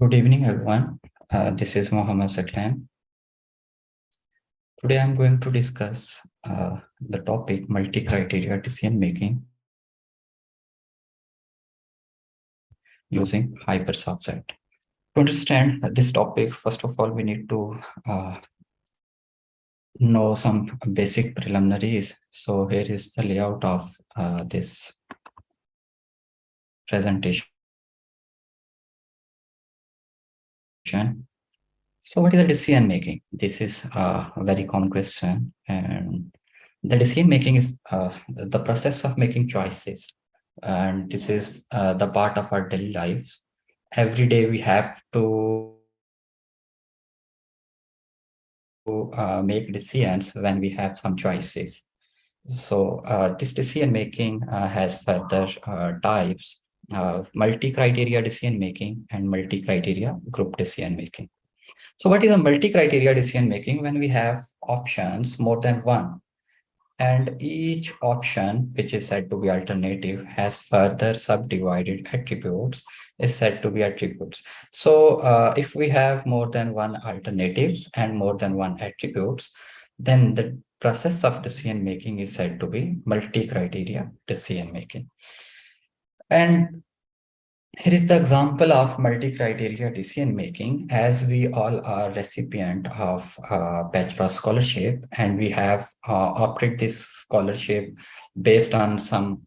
Good evening, everyone. This is Mohammed Saklan. Today, I'm going to discuss the topic multi-criteria decision making using Hypersoft. To understand this topic, first of all, we need to know some basic preliminaries. So here is the layout of this presentation. So what is the decision making? This is a very common question, and the decision making is the process of making choices, and this is the part of our daily lives. Every day we have to make decisions when we have some choices. So this decision making has further types of multi-criteria decision making and multi-criteria group decision making. So what is a multi-criteria decision making? When we have options more than one, and each option, which is said to be alternative, has further subdivided attributes, is said to be attributes. So if we have more than one alternatives and more than one attributes, then the process of decision making is said to be multi-criteria decision making. And here is the example of multi-criteria decision making. As we all are recipient of Bachelor scholarship, and we have opted this scholarship based on some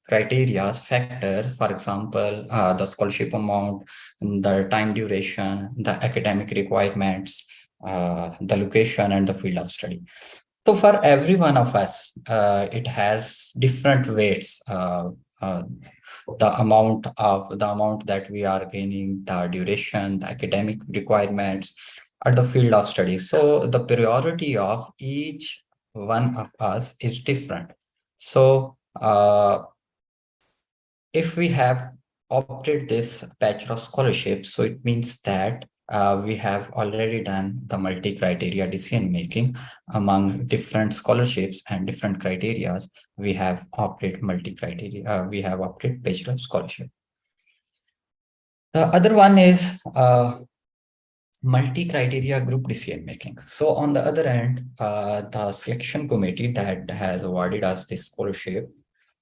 criteria, factors, for example, the scholarship amount, the time duration, the academic requirements, the location, and the field of study. So for every one of us, it has different weights. The amount that we are gaining, the duration, the academic requirements, or the field of study. So the priority of each one of us is different. So if we have opted this bachelor scholarship, so it means that we have already done the multi-criteria decision making among different scholarships and different criteria. We have opted multi-criteria. We have opted bachelor scholarship. The other one is multi-criteria group decision making. So on the other end, the selection committee that has awarded us this scholarship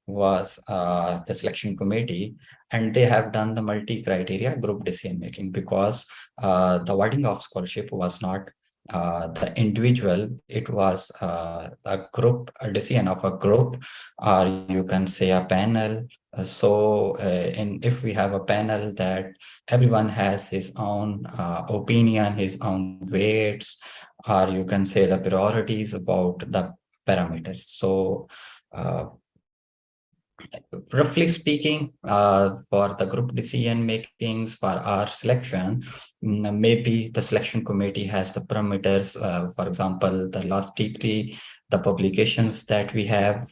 was the selection committee, and they have done the multi-criteria group decision making, because the awarding of scholarship was not the individual, it was a decision of a group, or you can say a panel. So if we have a panel that everyone has his own opinion, his own weights, or you can say the priorities about the parameters. So roughly speaking, for the group decision makings for our selection, maybe the selection committee has the parameters, for example, the last degree, the publications that we have,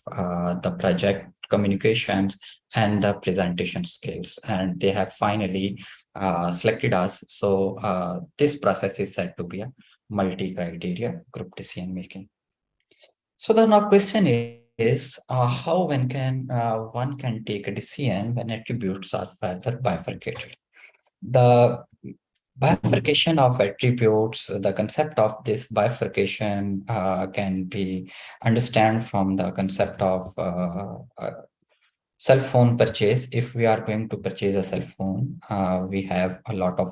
the project communications, and the presentation skills, and they have finally selected us. So this process is said to be a multi-criteria group decision making. So the now question is how one can take a decision when attributes are further bifurcated. The bifurcation of attributes, the concept of this bifurcation can be understand from the concept of cell phone purchase. If we are going to purchase a cell phone, we have a lot of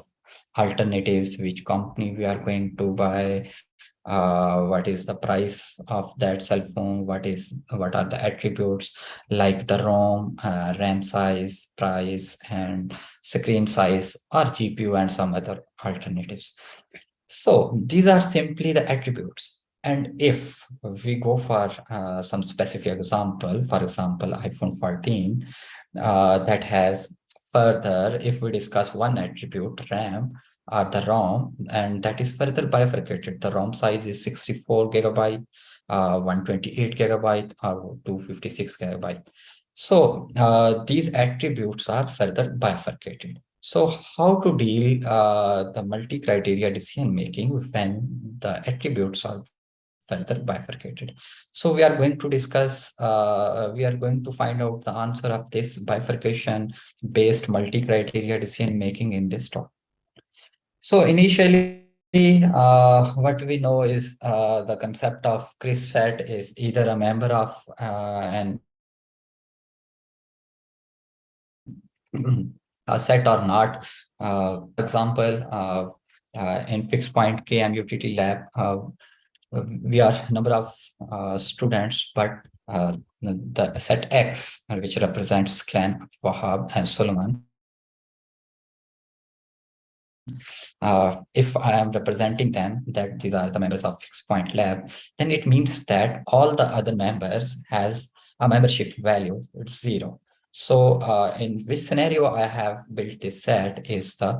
alternatives, which company we are going to buy, what is the price of that cell phone, what are the attributes like the RAM size, price, and screen size, or GPU, and some other alternatives. So these are simply the attributes. And if we go for some specific example, for example, iPhone 14, that has further, if we discuss one attribute, RAM, or the ROM, and that is further bifurcated. The ROM size is 64 gigabyte, 128 gigabyte, or 256 gigabyte. So these attributes are further bifurcated. So how to deal the multi-criteria decision making when the attributes are further bifurcated. So we are going to discuss, we are going to find out the answer of this bifurcation based multi-criteria decision making in this talk. So initially, what we know is the concept of crisp set is either a member of an a set or not. For example, in fixed point KMUTT lab, we are number of students, but the set X, which represents Clan, Wahab, and Solomon. If I am representing them, that these are the members of fixed point lab, then it means that all the other members has a membership value, it's 0. So in which scenario I have built this set is the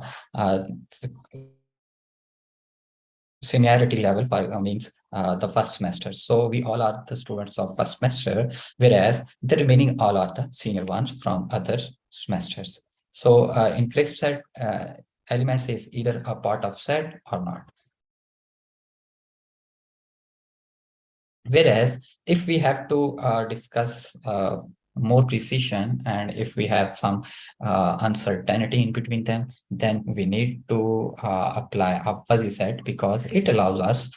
seniority level for means the first semester. So we all are the students of first semester, whereas the remaining all are the senior ones from other semesters. So in crisp set, elements is either a part of set or not. Whereas if we have to discuss more precision, and if we have some uncertainty in between them, then we need to apply a fuzzy set, because it allows us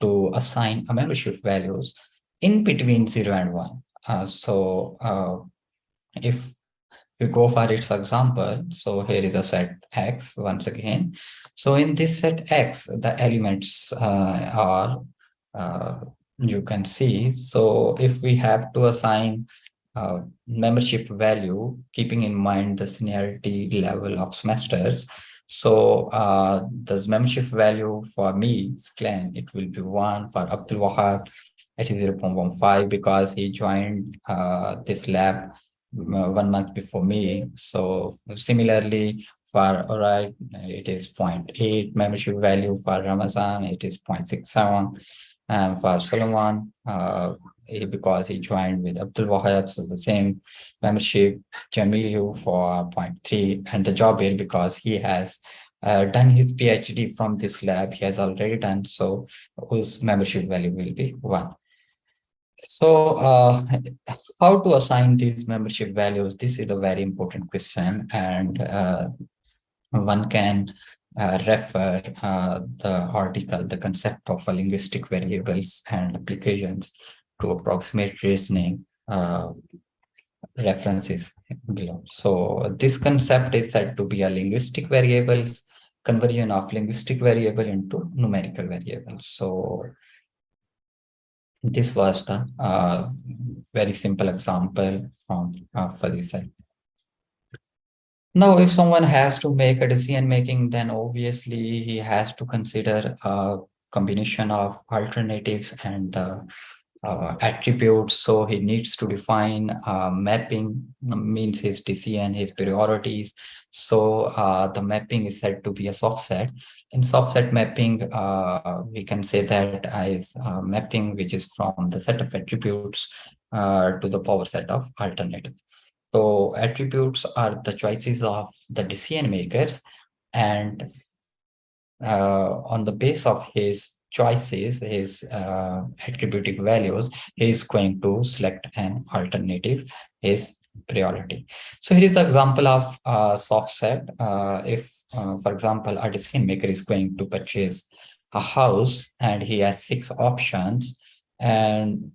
to assign a membership values in between 0 and 1. If we go for its example, so here is a set X once again. So in this set X, the elements are you can see. So if we have to assign membership value, keeping in mind the seniority level of semesters, so the membership value for me, Clan, it will be 1. For Abdul Wahab, it is 0.15 because he joined this lab 1 month before me. So similarly, for Alright, it is 0.8 membership value. For Ramazan, it is 0.67. And for Solomon, because he joined with Abdul Wahab, so the same membership. Jamilu for 0.3, and the Jabir, because he has done his PhD from this lab, he has already done, so whose membership value will be 1. So how to assign these membership values? This is a very important question, and one can refer the article, The Concept of Linguistic Variables and Applications to Approximate Reasoning, references below. So this concept is said to be a linguistic variables, conversion of linguistic variable into numerical variables. So this was the very simple example from fuzzy set. Now, if someone has to make a decision making, then obviously he has to consider a combination of alternatives and attributes. So he needs to define mapping, means his decision, his priorities. So the mapping is said to be a soft set. In soft set mapping, we can say that is mapping which is from the set of attributes to the power set of alternatives. So attributes are the choices of the decision makers, and on the base of his choices, his attributive values, he is going to select an alternative, his priority. So here is the example of soft set. If, for example, a decision maker is going to purchase a house and he has 6 options, and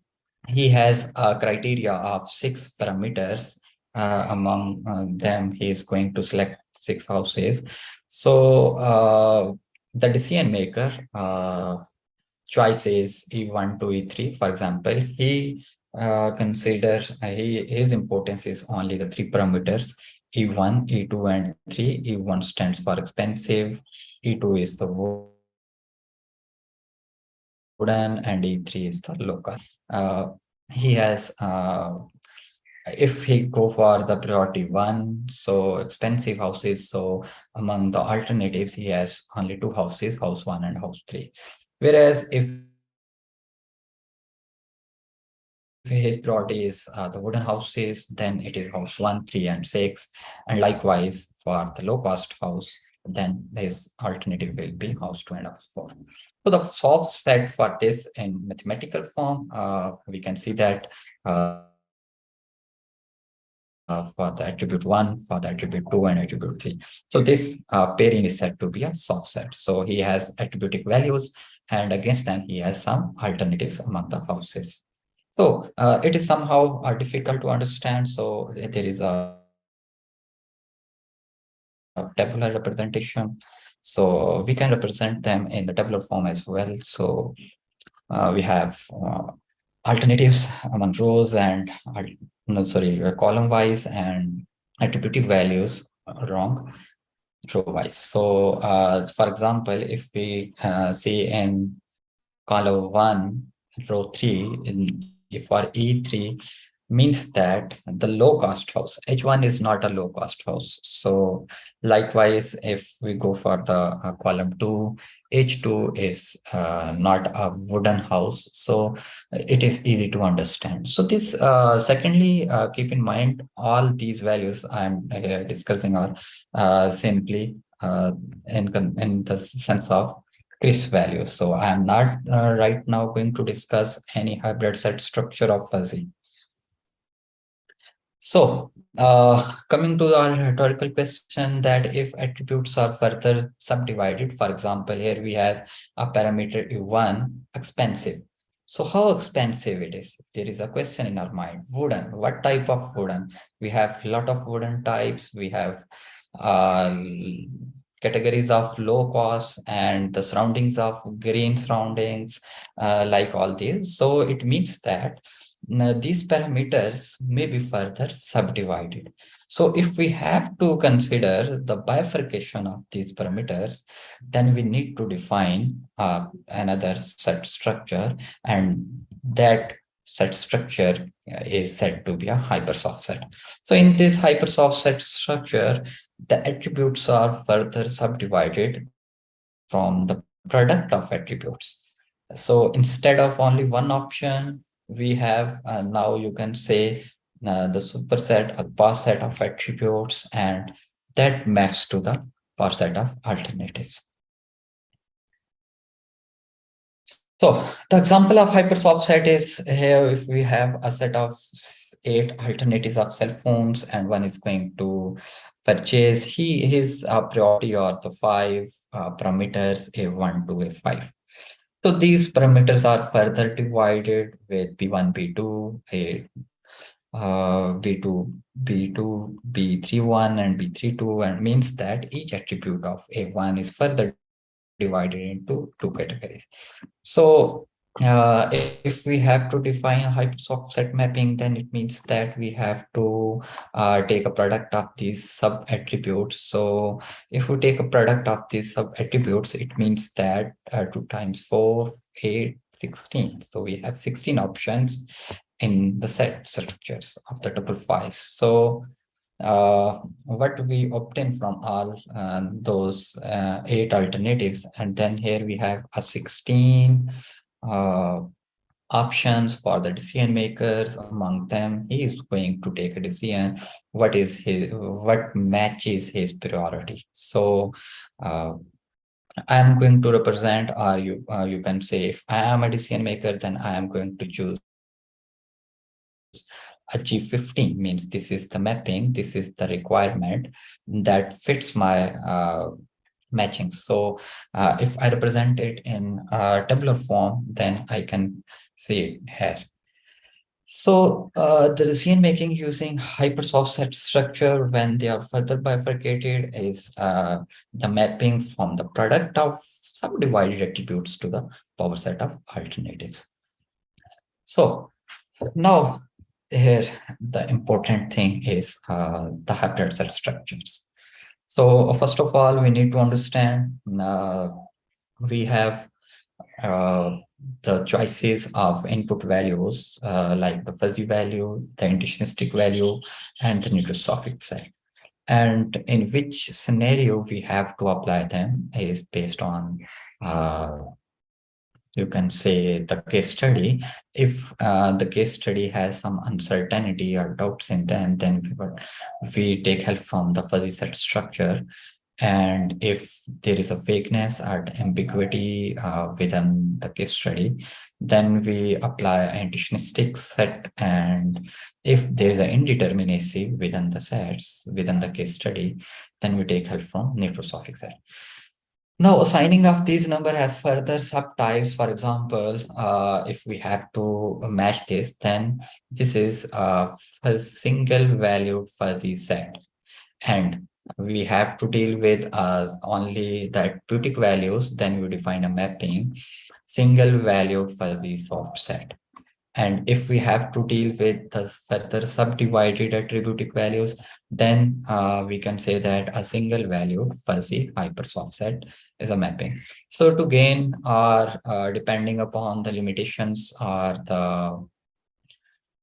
he has a criteria of 6 parameters. Among them, he is going to select 6 houses. So the decision maker choices E1 to E3, for example, he considers his importance is only the 3 parameters, E1, E2, and 3. E1 stands for expensive, E2 is the wooden, and E3 is the local. He has if he go for the priority 1, so expensive houses, so among the alternatives, he has only 2 houses, house 1 and house 3. Whereas if his priority is the wooden houses, then it is house 1, 3, and 6. And likewise for the low cost house, then his alternative will be house 2 and house 4. So the soft set for this in mathematical form, we can see that for the attribute 1, for the attribute 2, and attribute 3. So this pairing is said to be a soft set. So he has attributive values, and against them he has some alternatives among the houses. So it is somehow difficult to understand. So there is a tabular representation. So we can represent them in the tabular form as well. So we have alternatives among rows and column wise, and attributive values wrong row wise. So for example, if we see in column 1 row 3, if for E3 means that the low cost house, H1 is not a low cost house. So likewise, if we go for the column 2, H2 is not a wooden house. So it is easy to understand. So this secondly, keep in mind all these values I'm discussing are simply in the sense of crisp values. So I'm not right now going to discuss any hybrid set structure of fuzzy. So coming to our rhetorical question, that if attributes are further subdivided, for example, here we have a parameter E1 expensive. So how expensive it is? There is a question in our mind. Wooden, what type of wooden? We have a lot of wooden types. We have uh, categories of low cost and the surroundings of green surroundings, like all these. So it means that now, these parameters may be further subdivided. So if we have to consider the bifurcation of these parameters, then we need to define another set structure, and that set structure is said to be a hypersoft set. So in this hypersoft set structure, the attributes are further subdivided from the product of attributes. So instead of only one option, we have now you can say the superset or power set of attributes, and that maps to the power set of alternatives. So the example of hypersoft set is here. If we have a set of 8 alternatives of cell phones and one is going to purchase, his priority or the 5 parameters A1 to A5. So these parameters are further divided with B1, B2, B2, B2, B31, and B32, and means that each attribute of A1 is further divided into 2 categories. So if we have to define a hypersoft set mapping, then it means that we have to take a product of these sub attributes. So if we take a product of these sub attributes, it means that 2 times 4, 8, 16. So we have 16 options in the set structures of the tuple 5. So what we obtain from all those 8 alternatives, and then here we have a 16 options for the decision makers. Among them, he is going to take a decision what matches his priority. So I am going to represent, or you can say, if I am a decision maker, then I am going to choose a G15, means this is the mapping, this is the requirement that fits my matching. So if I represent it in tabular form, then I can see it here. So the decision making using hypersoft set structure, when they are further bifurcated, is the mapping from the product of subdivided attributes to the power set of alternatives. So now here the important thing is the hybrid set structures. So first of all, we need to understand we have the choices of input values like the fuzzy value, the intuitionistic value, and the neurosophic set. And in which scenario we have to apply them is based on you can say the case study. If the case study has some uncertainty or doubts in them, then we take help from the fuzzy set structure. And if there is a vagueness or ambiguity within the case study, then we apply an antitionistic set. And if there is an indeterminacy within the sets, within the case study, then we take help from neutral-sophic set. Now, assigning of these number has further subtypes. For example, if we have to match this, then this is a single valued fuzzy set. And we have to deal with only the attributic values. Then we define a mapping, single valued fuzzy soft set. And if we have to deal with the further subdivided attributic values, then we can say that a single valued fuzzy hypersoft set is a mapping. So to gain or depending upon the limitations or the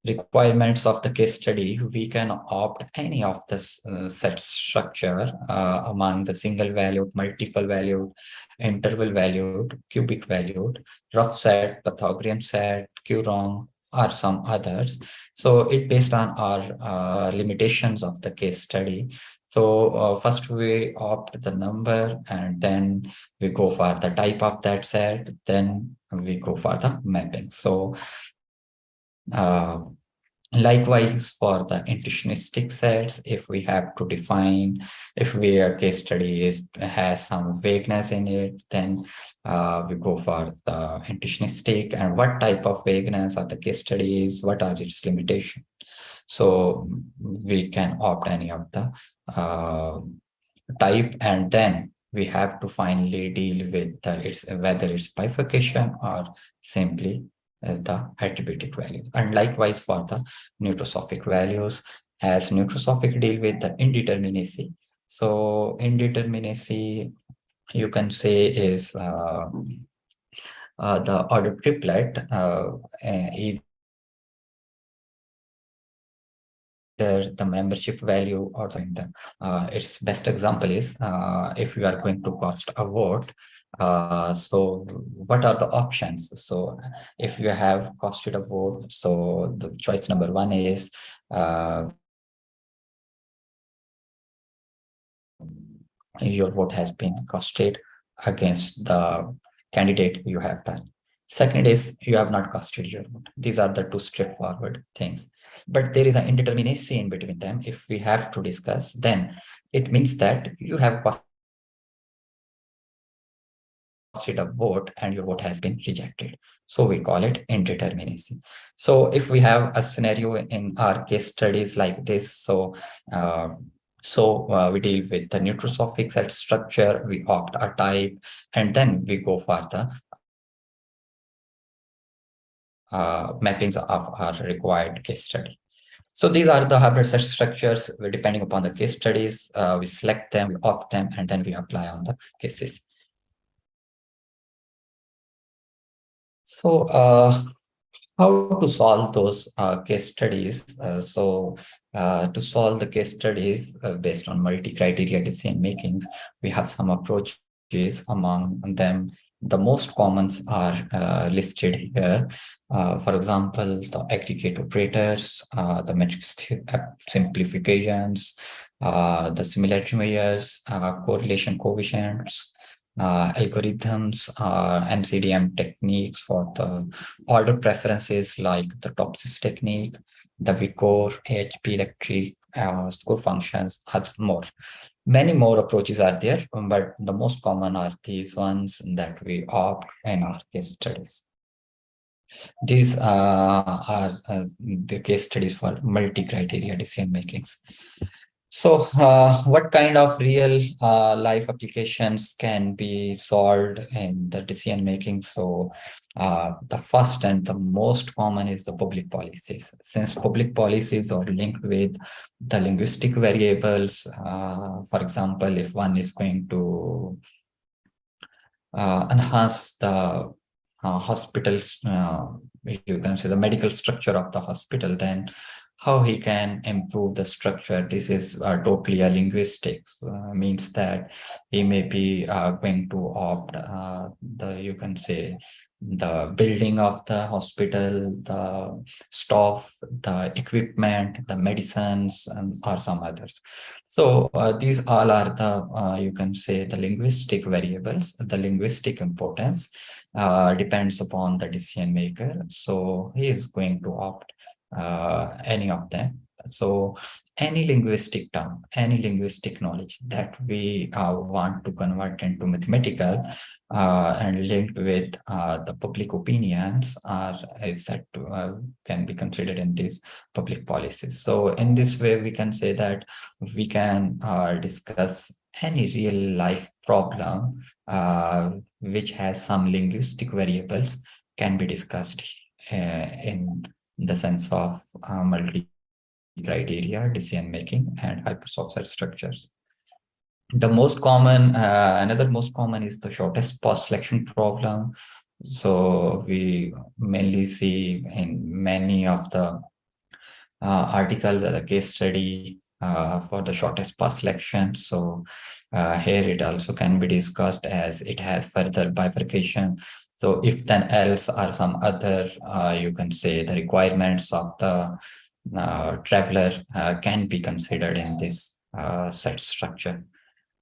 requirements of the case study, we can opt any of this set structure among the single valued, multiple valued, interval valued, cubic valued, rough set, Pythagorean set, Q-ROM, or some others. So it based on our limitations of the case study. So first we opt the number, and then we go for the type of that set, then we go for the mapping. So uh, likewise, for the intuitionistic sets, if we have to define, if a case study has some vagueness in it, then we go for the intuitionistic, and what type of vagueness of the case study is, what are its limitations. So we can opt any of the type, and then we have to finally deal with whether it's bifurcation or simply the attributic values. And likewise for the neutral-sophic values, as neutral-sophic deal with the indeterminacy. So indeterminacy, you can say, is the order triplet, either the membership value or its best example is if you are going to cost a vote. So what are the options? So if you have costed a vote, so the choice number one is your vote has been costed against the candidate you have done. Second is you have not costed your vote. These are the two straightforward things. But there is an indeterminacy in between them. If we have to discuss, then it means that you have costed a vote and your vote has been rejected. So we call it indeterminacy. So if we have a scenario in our case studies like this, so we deal with the neutral-sophic set structure, we opt a type, and then we go for the mappings of our required case study. So these are the hybrid set structures. Depending upon the case studies, we select them, we opt them, and then we apply on the cases. So how to solve those case studies? To solve the case studies based on multi-criteria decision makings, we have some approaches. Among them, the most commons are listed here. For example, the aggregate operators, the matrix simplifications, the similarity measures, correlation coefficients, algorithms, MCDM techniques for the order preferences like the Topsis technique, the VCore, AHP electric, score functions, and more. Many more approaches are there, but the most common are these ones that we opt in our case studies. These are the case studies for multi-criteria decision makings. So what kind of real life applications can be solved in the decision making? So the first and the most common is the public policies. Since public policies are linked with the linguistic variables, for example, if one is going to enhance the hospitals, you can say the medical structure of the hospital, then how he can improve the structure. This is totally a linguistics, means that he may be going to opt you can say, the building of the hospital, the staff, the equipment, the medicines, and or some others. So these all are the, you can say, the linguistic variables. The linguistic importance depends upon the decision maker. So he is going to opt any of them. So any linguistic term, any linguistic knowledge that we want to convert into mathematical and linked with the public opinions are is that can be considered in these public policies. So in this way, we can say that we can discuss any real life problem which has some linguistic variables can be discussed in the sense of multi-criteria decision making and hypersoft set structures. The most common, another most common is the shortest path selection problem. So we mainly see in many of the articles or the case study for the shortest path selection. So here it also can be discussed as it has further bifurcation. So if then else or some other, you can say, the requirements of the traveler can be considered in this set structure.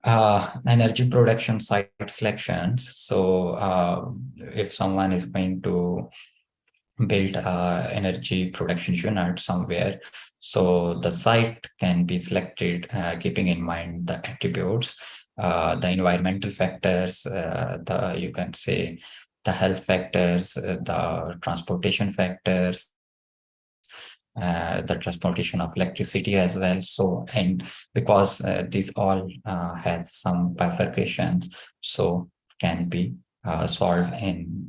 Energy production site selections. So if someone is going to build energy production unit somewhere, so the site can be selected keeping in mind the attributes, the environmental factors, the, you can say, the health factors, the transportation factors, the transportation of electricity as well. So, and because these all have some bifurcations, so can be solved in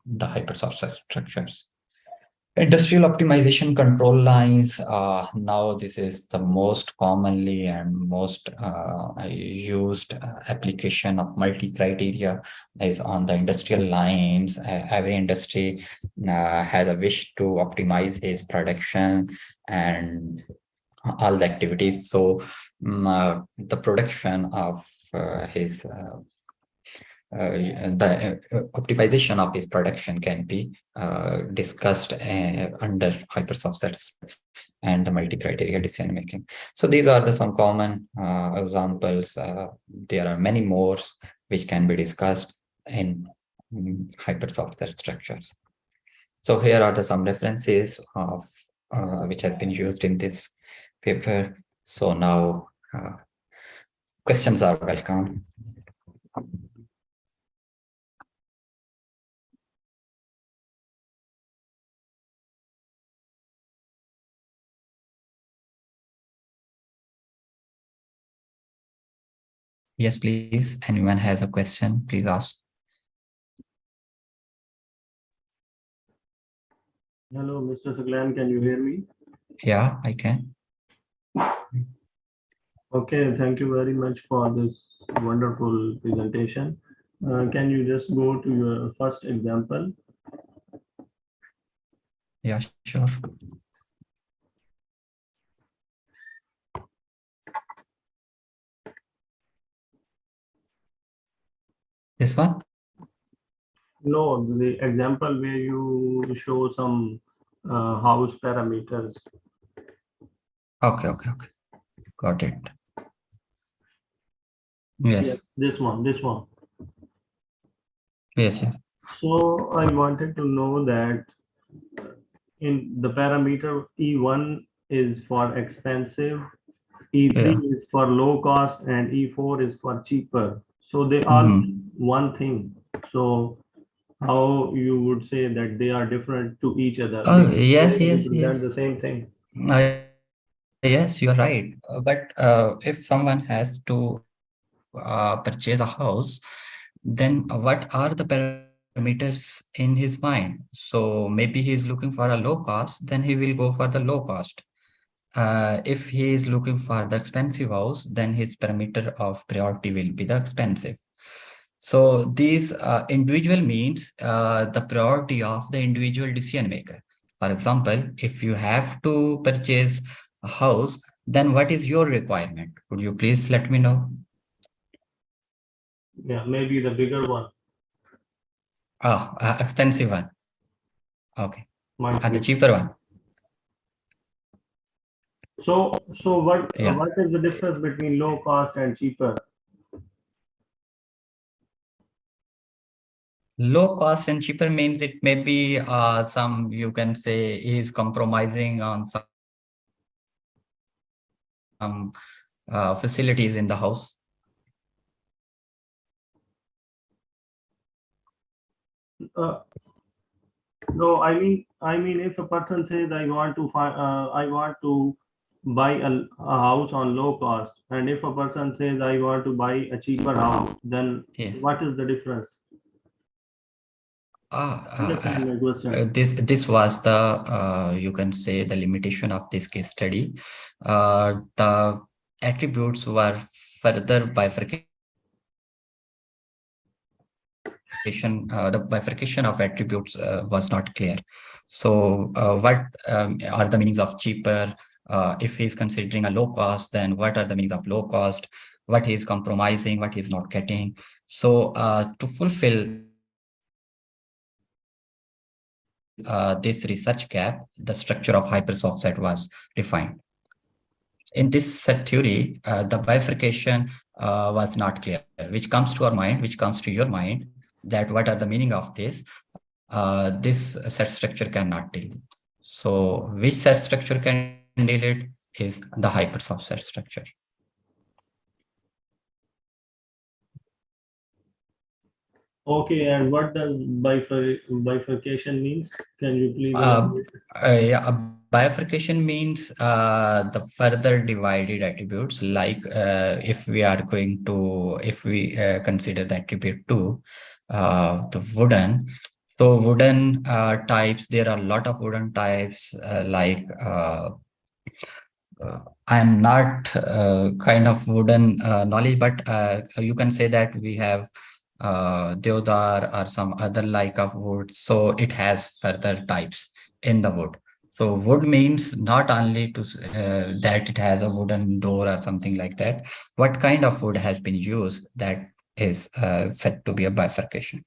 the hypersoft structures. Industrial optimization control lines. Now this is the most commonly and most used application of multi-criteria is on the industrial lines. Every industry has a wish to optimize its production and all the activities. So the production of his the optimization of his production can be discussed under hypersoft sets and the multi-criteria decision making. So these are the some common examples. There are many more which can be discussed in hypersoft set structures. So here are the some references of which have been used in this paper. So now questions are welcome. Yes, please. Anyone has a question, please ask. Hello, Mr. Saglan, can you hear me? Yeah, I can. Okay, thank you very much for this wonderful presentation. Can you just go to your first example? Yeah, sure. This one? No, the example where you show some house parameters. Okay. Got it. Yes. This one. Yes. So I wanted to know that in the parameter E1 is for expensive, E3 is for low cost, and E4 is for cheaper. So they all one thing. So how you would say that they are different to each other? Yes. Represent the same thing. Yes, you're right. But if someone has to purchase a house, then what are the parameters in his mind? So maybe he's looking for a low cost, then he will go for the low cost. If he is looking for the expensive house, then his parameter of priority will be the expensive. So these individual means the priority of the individual decision maker. For example, if you have to purchase a house, then what is your requirement? Could you please let me know? Yeah, maybe the bigger one Oh, expensive one. Okay. might The be. cheaper one. So what Yeah. what is the difference between low cost and cheaper? Low cost and cheaper means it may be some, you can say, is compromising on some facilities in the house. No, I mean, if a person says I want to I want to buy a house on low cost, and if a person says I want to buy a cheaper house, then Yes. what is the difference? Understand my question. This was the you can say the limitation of this case study. The attributes were further bifurcation. The bifurcation of attributes was not clear. So what are the meanings of cheaper? If he's considering a low cost, then what are the meanings of low cost? What he's compromising, what he's not getting. So to fulfill this research gap, the structure of hypersoft set was defined. In this set theory, the bifurcation was not clear, which comes to our mind, which comes to your mind, that what are the meaning of this? This set structure cannot deal. So which set structure can deal it is the hypersoft set structure. Okay, and what does bifurcation means? Can you please Yeah, bifurcation means the further divided attributes. Like if we are going to, if we consider the attribute 2, the wooden. So wooden types, there are a lot of wooden types like I'm not kind of wooden knowledge, but you can say that we have deodar or some other like of wood. So it has further types in the wood. So wood means not only to that it has a wooden door or something like that. What kind of wood has been used, that is said to be a bifurcation.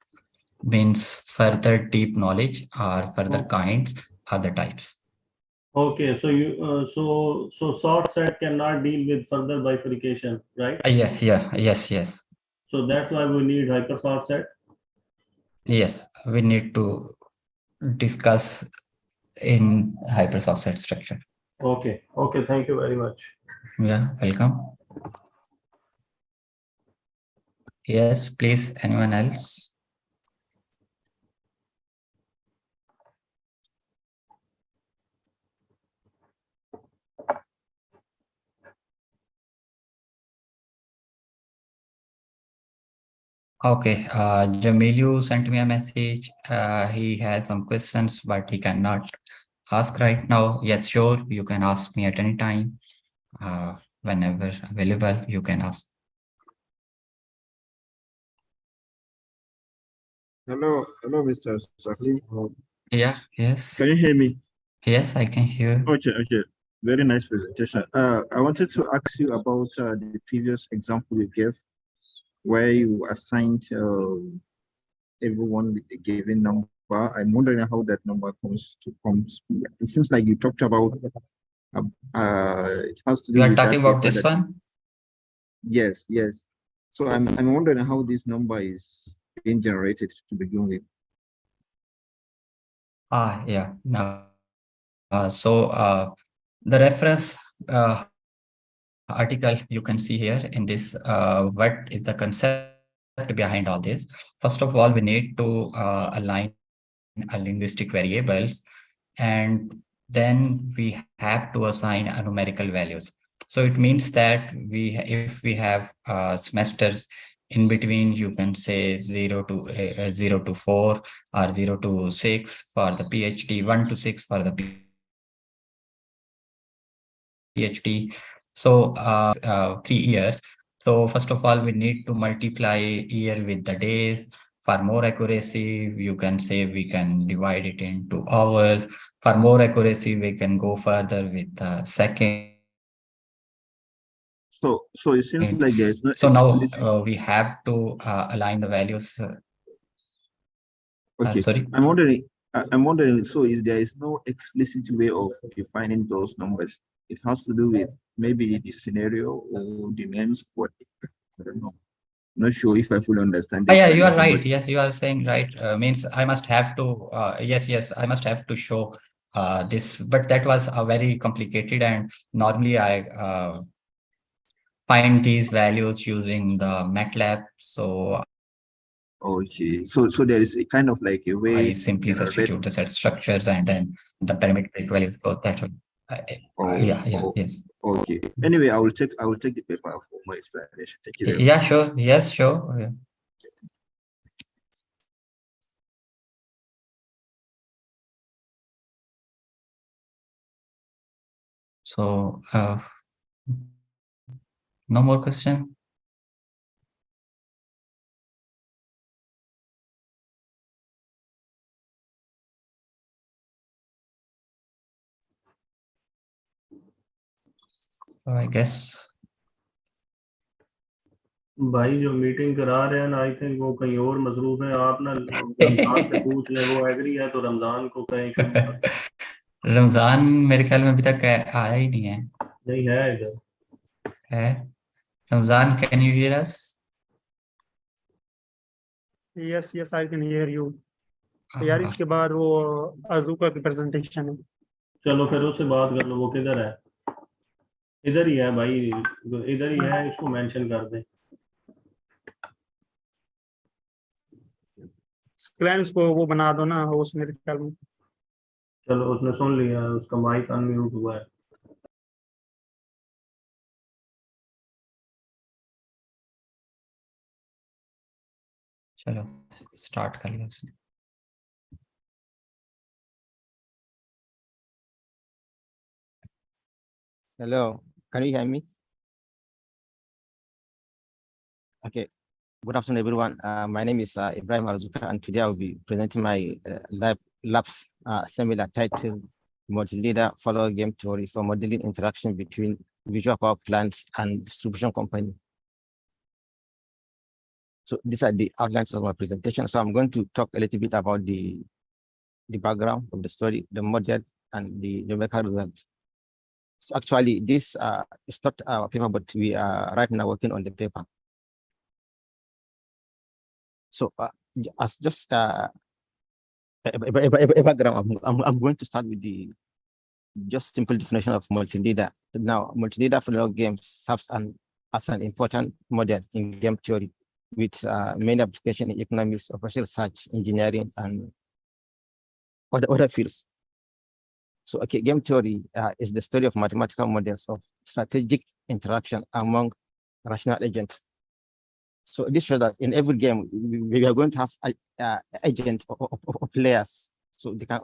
Means further deep knowledge or further kinds, other types. Okay, so so soft set cannot deal with further bifurcation, right? Yes. So that's why we need hypersoft set. Yes, we need to discuss in hypersoft set structure. Okay, thank you very much. Yeah, welcome. Yes, please, anyone else? Okay, Jamil, you sent me a message. He has some questions, but he cannot ask right now. Yes, sure, you can ask me at any time. Whenever available, you can ask. Hello, Mr. Sahli. Yeah, yes. Can you hear me? Yes, I can hear. Okay. Very nice presentation. I wanted to ask you about the previous example you gave, where you assigned everyone with a given number. I'm wondering how that number comes. It seems like you talked about. It has to do You are with talking that about this one? Yes. So I'm wondering how this number is being generated to begin with. Yeah. No. So the reference article you can see here in this, what is the concept behind all this? First of all, we need to align a linguistic variables, and then we have to assign a numerical values. So it means that if we have semesters in between, you can say 0 to 4 or 0 to 6 for the PhD, 1 to 6 for the PhD. So 3 years. So first of all, we need to multiply year with the days. For more accuracy, you can say we can divide it into hours. For more accuracy, we can go further with second. So it seems like there is no So now explicit. we have to align the values. Okay, Sorry. I'm wondering. I'm wondering. So there is no explicit way of defining those numbers. It has to do with maybe the scenario or the names. What I don't know. I'm not sure if I fully understand the Yeah, you are explanation, right. but Yes, you are saying right. Means I must have to. Yes, I must have to show this. But that was very complicated, and normally I find these values using the MATLAB. So okay. So there is a kind of like a way I to simply generate. substitute the set structures and then the parametric value. So that's what. Oh, Yes. okay. Anyway, I will check. I will take the paper for more explanation. Thank you very much. Yeah, sure. Yes, sure. Yeah. So, no more question. I guess. भाई जो meeting करा रहे हैं ना, I think वो कहीं और मसरूफ है। आप ना रमजान से पूछ लें, वो एग्री है तो रमजान को कहें शुरू कर। रमजान मेरे ख्याल में अभी तक आया ही नहीं है। नहीं है इधर। है Ramzan, can you here us? Yes I can hear you. यार इसके बाद वो अजूका की प्रेजेंटेशन है। चलो फिर उससे बात कर लो। वो किधर है? इधर ही है भाई, इधर ही है, इसको मेंशन कर दें। प्लान उसको वो बना दो ना होस्ट मेरे ख्याल में। चलो उसने सुन लिया, उसका माइक अनम्यूट हुआ है। चलो स्टार्ट कर लिया उसने। Hello, can you hear me? Okay, good afternoon, everyone. My name is Ibrahim Arzuka, and today I will be presenting my labs seminar titled Multi-Leader Follower Game Theory for Modeling Interaction Between Visual Power Plants and Distribution Company. So these are the outlines of my presentation. So I'm going to talk a little bit about the background of the story, the model, and the numerical results. So actually, this is not our paper, but we are right now working on the paper. So as just a background, I'm going to start with the just simple definition of multi-leader. Now, multi-leader follower games serves as an important model in game theory with many applications in economics, operational research, engineering, and other fields. So, okay, game theory is the study of mathematical models of strategic interaction among rational agents. So this shows that in every game, we are going to have agent or players. So they can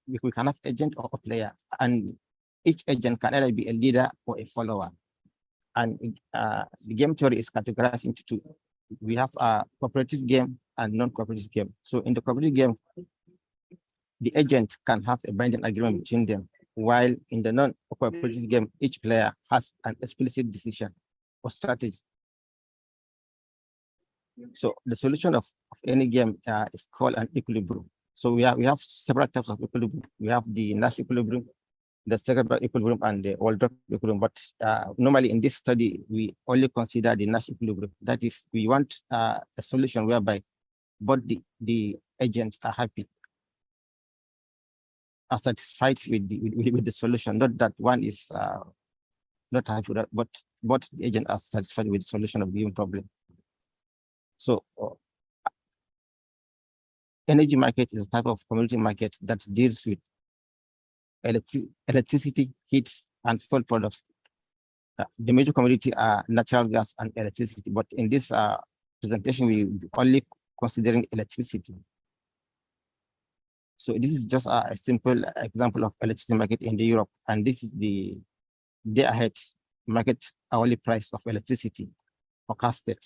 we can have agent or player, and each agent can either be a leader or a follower. And the game theory is categorized into two. We have a cooperative game and non-cooperative game. So in the cooperative game, the agent can have a binding agreement between them, while in the non-cooperative game, each player has an explicit decision or strategy. So the solution of any game is called an equilibrium. So we have several types of equilibrium. We have the Nash equilibrium, the Stackelberg equilibrium, and the Waldorf equilibrium. But normally in this study, we only consider the Nash equilibrium. That is, we want a solution whereby both the agents are happy, are satisfied with the solution. Not that one is not happy with that, but both the agents are satisfied with the solution of the given problem. So energy market is a type of commodity market that deals with electricity, heat, and fuel products. The major commodity are natural gas and electricity, but in this presentation, we only considering electricity. So this is just a simple example of electricity market in Europe, and this is the day-ahead market hourly price of electricity forecasted.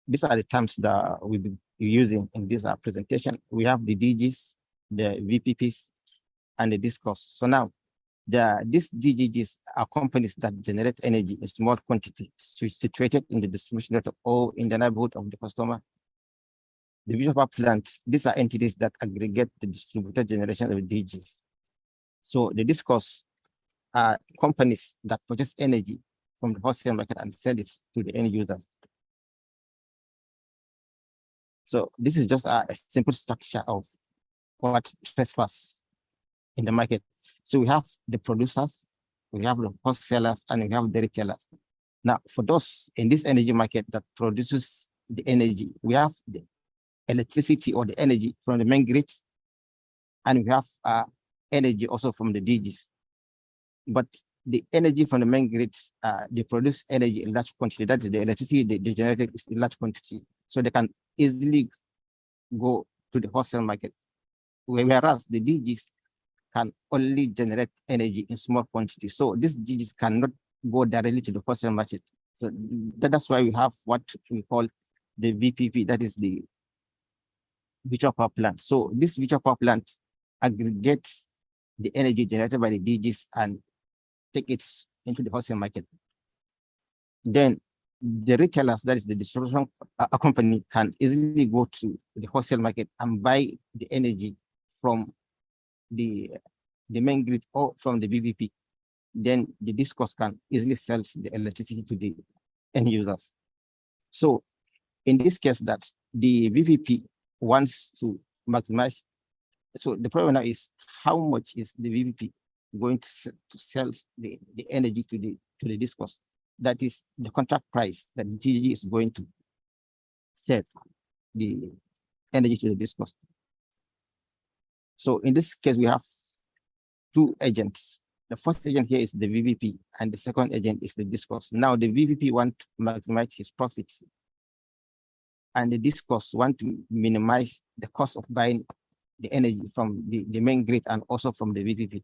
these are the terms that we'll be using in this presentation. We have the DGs, the VPPs, and the discourse. So now, these DGs are companies that generate energy in small quantity situated in the distribution network or in the neighborhood of the customer. The visual power plants, these are entities that aggregate the distributed generation of DGs. So the discourse are companies that purchase energy from the wholesale market and sell it to the end users. So this is just a simple structure of what trespass in the market. So we have the producers, we have the wholesalers, and we have the retailers. Now, for those in this energy market that produces the energy, we have the electricity or the energy from the main grids, and we have energy also from the DGs. But the energy from the main grids, they produce energy in large quantity. That is the electricity they generated is in large quantity. So they can easily go to the wholesale market. Whereas the DGs can only generate energy in small quantities. So these DGs cannot go directly to the wholesale market. So that's why we have what we call the VPP, that is the virtual power plant. So this virtual power plant aggregates the energy generated by the DGs and take it into the wholesale market. Then the retailers, that is the distribution company, can easily go to the wholesale market and buy the energy from the main grid or from the VPP. Then the discourse can easily sell the electricity to the end users. So in this case, that the VPP wants to maximize. So the problem now is how much is the VPP going to sell the energy to the discourse? That is the contract price that GG is going to set the energy to the discourse. So in this case, we have two agents. The first agent here is the VPP, and the second agent is the discourse. Now the VPP want to maximize his profits, and the discourse want to minimize the cost of buying the energy from the main grid and also from the VPP.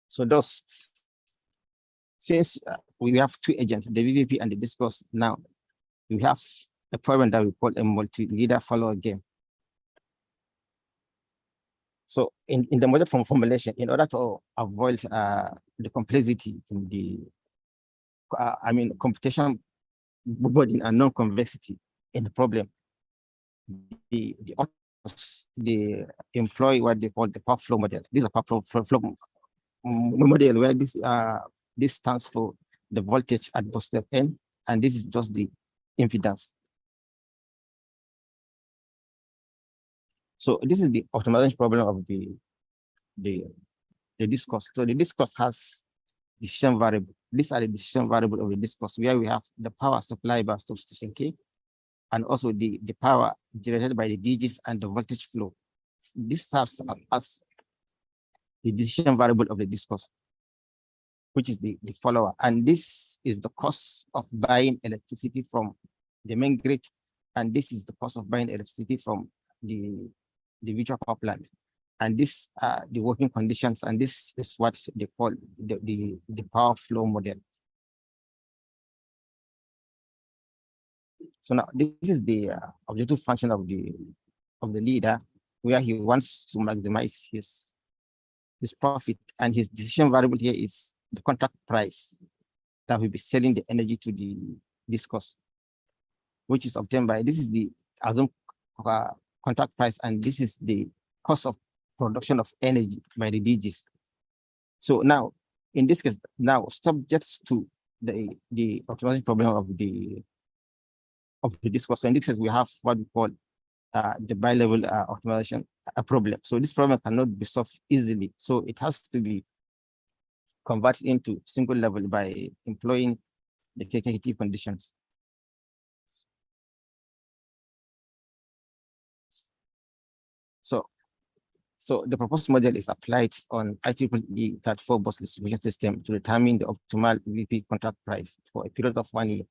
So those, since we have two agents, the VPP and the discourse, now we have a problem that we call a multi-leader follower game. So in the model formulation, in order to avoid the complexity in the, computation burden and non-convexity in the problem, the authors, they employ what they call the power flow model. This is a power flow model where this stands for the voltage at both step N, and this is just the impedance. So this is the optimization problem of the discourse. So the discourse has decision variable. These are the decision variable of the discourse, where we have the power supplied by substation K, and also the power generated by the DGs and the voltage flow. This serves as the decision variable of the discourse, which is the follower. And this is the cost of buying electricity from the main grid, and this is the cost of buying electricity from the virtual power plant. And this are the working conditions, and this is what they call the power flow model. So now this is the objective function of the leader, where he wants to maximize his profit, and his decision variable here is the contract price that will be selling the energy to the discourse, which is obtained by, this is the assumed contract price, and this is the cost of production of energy by the DGs. So now, in this case, now subject to the optimization problem of the discourse. So in this case, we have what we call the bi-level optimization problem. So this problem cannot be solved easily. So it has to be converted into single level by employing the KKT conditions. So the proposed model is applied on IEEE 34 bus distribution system to determine the optimal VP contract price for a period of 1 year.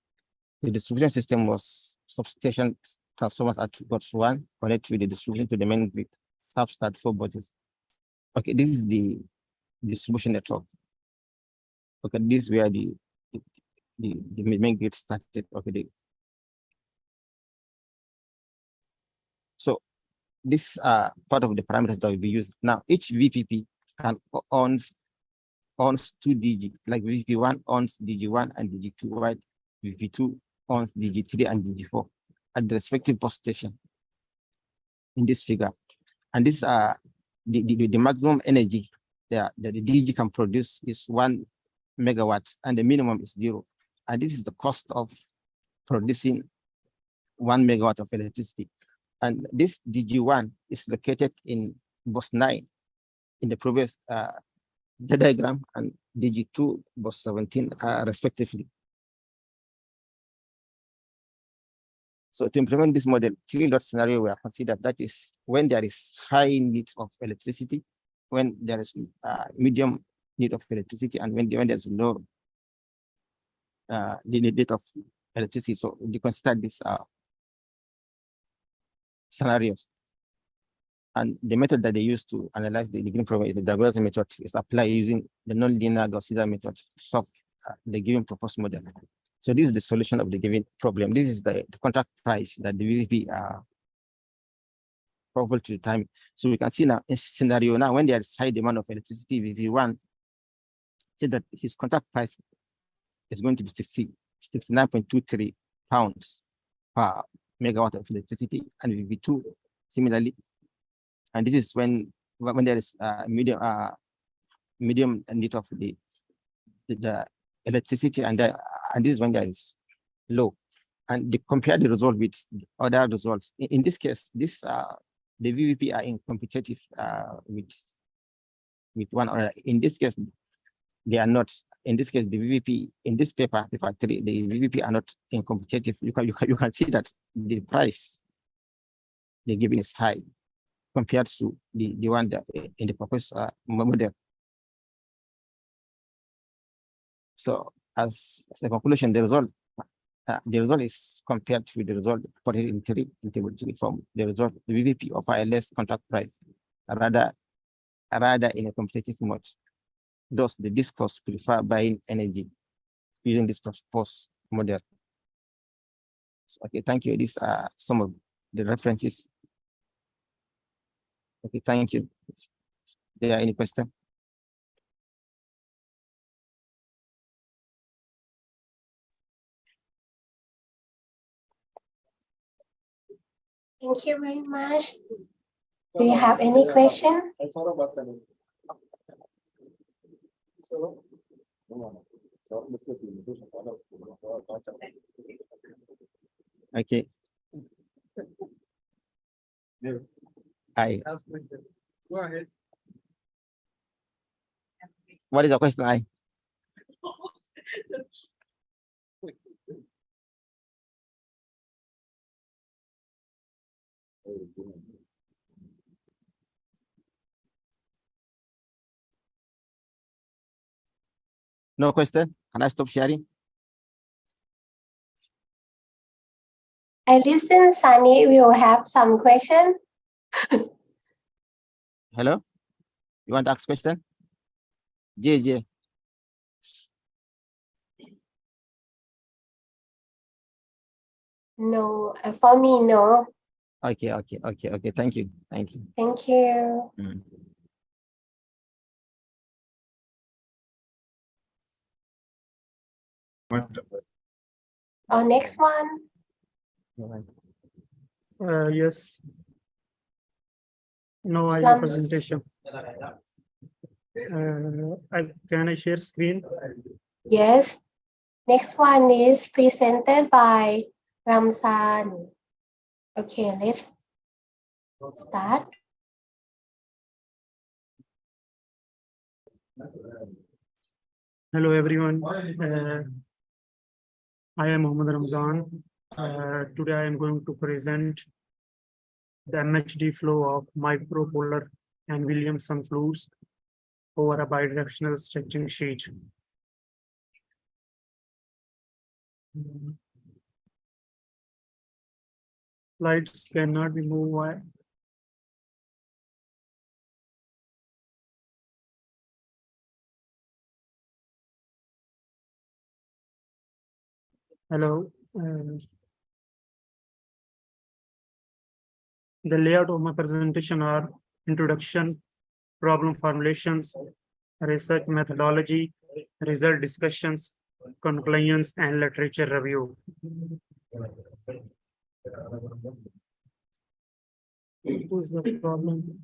The distribution system was substation transformers at box 1 connected with the distribution to the main grid, sub-start 4 buses. Okay, this is the distribution network. Okay, this is where the the main grid started. Okay. So this part of the parameters that will be used. Now each VPP can owns 2 DG, like VP1 owns DG1 and DG2, while VP2 owns DG3 and DG4 at the respective bus station in this figure. And this the maximum energy that the DG can produce is 1 megawatts and the minimum is 0. And this is the cost of producing 1 megawatt of electricity. And this DG1 is located in bus 9 in the previous diagram, and DG2 bus 17 respectively. So to implement this model, 3-dot scenario we are considered, that is when there is high need of electricity, when there is medium need of electricity, and when there's low need of electricity. So we consider these scenarios. And the method that they use to analyze the given problem is the diagonal method. Is applied using the nonlinear Gaussian method to solve the given proposed model. So this is the solution of the given problem. This is the contract price that the VPP are probable to determine. So we can see now in scenario now when there is high demand of electricity, VP1 say that his contract price is going to be 69.23 pounds per megawatt of electricity, and VP2 similarly. And this is when there is medium need of the electricity, and this is when there is low. And they compare the result with the other results. In this case, the VPP are in competitive with one another. In this case, they are not. In this case, the VPP in this paper 3, the VPP are not in competitive. You can see that the price they're giving is high compared to the one that in the proposed model. So as a conclusion, the result is compared with the result put in table 3 from the result, the VPP offer a less contract price, rather in a competitive mode. Thus, the discourse prefer buying energy using this proposed model. So, okay, thank you. These are some of the references. Okay, thank you. There are any questions? Thank you very much. Do you have any question? Okay. Go ahead. What is the question? No question? Can I stop sharing? I listen, Sunny will have some question. Hello? You want to ask question? JJ. No, for me, no. Okay. Thank you. Thank you. Mm. Next one. Yes. No, I have Plums. presentation. Can I share screen? Yes. Next one is presented by Ramzan. Okay, let's start. Hello, everyone. I am Mohammad Ramzan. Today I am going to present the MHD flow of micropolar and Williamson fluids over a bidirectional stretching sheet. Slides cannot be moved. Why? Hello. The layout of my presentation are introduction, problem formulations, research methodology, result discussions, conclusions, and literature review. What is the problem?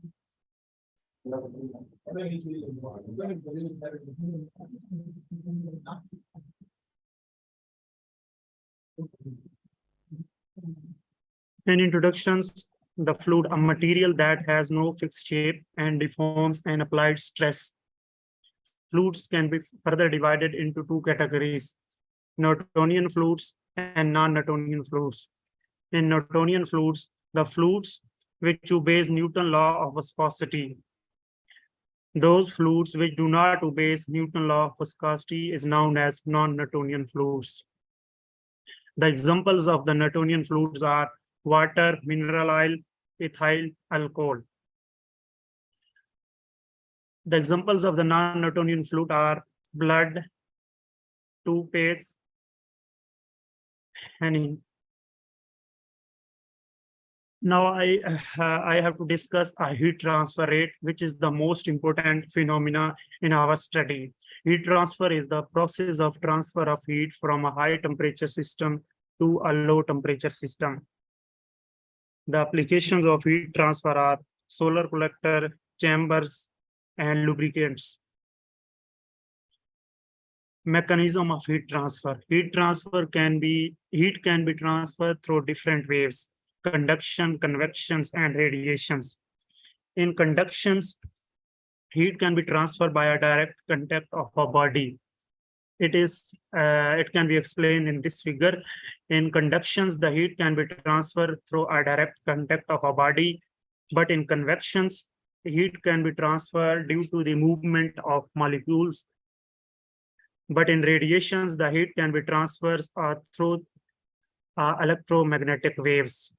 In introductions, the fluid, a material that has no fixed shape and deforms and applied stress. Fluids can be further divided into two categories: Newtonian fluids and non-Newtonian fluids. In Newtonian fluids, the fluids which obeys Newton's law of viscosity. Those fluids which do not obey Newton's law of viscosity is known as non-Newtonian fluids. The examples of the Newtonian fluids are water, mineral oil, ethyl alcohol. The examples of the non-Newtonian fluid are blood, toothpaste, honey. Now I have to discuss a heat transfer rate, which is the most important phenomena in our study. Heat transfer is the process of transfer of heat from a high temperature system to a low temperature system. The applications of heat transfer are solar collector, chambers, and lubricants. Mechanism of heat transfer. Heat can be transferred through different waves: conduction, convections, and radiations. In conductions, heat can be transferred by a direct contact of a body. It can be explained in this figure. In conductions, the heat can be transferred through a direct contact of a body, but in convections, heat can be transferred due to the movement of molecules. But in radiations, the heat can be transferred through electromagnetic waves.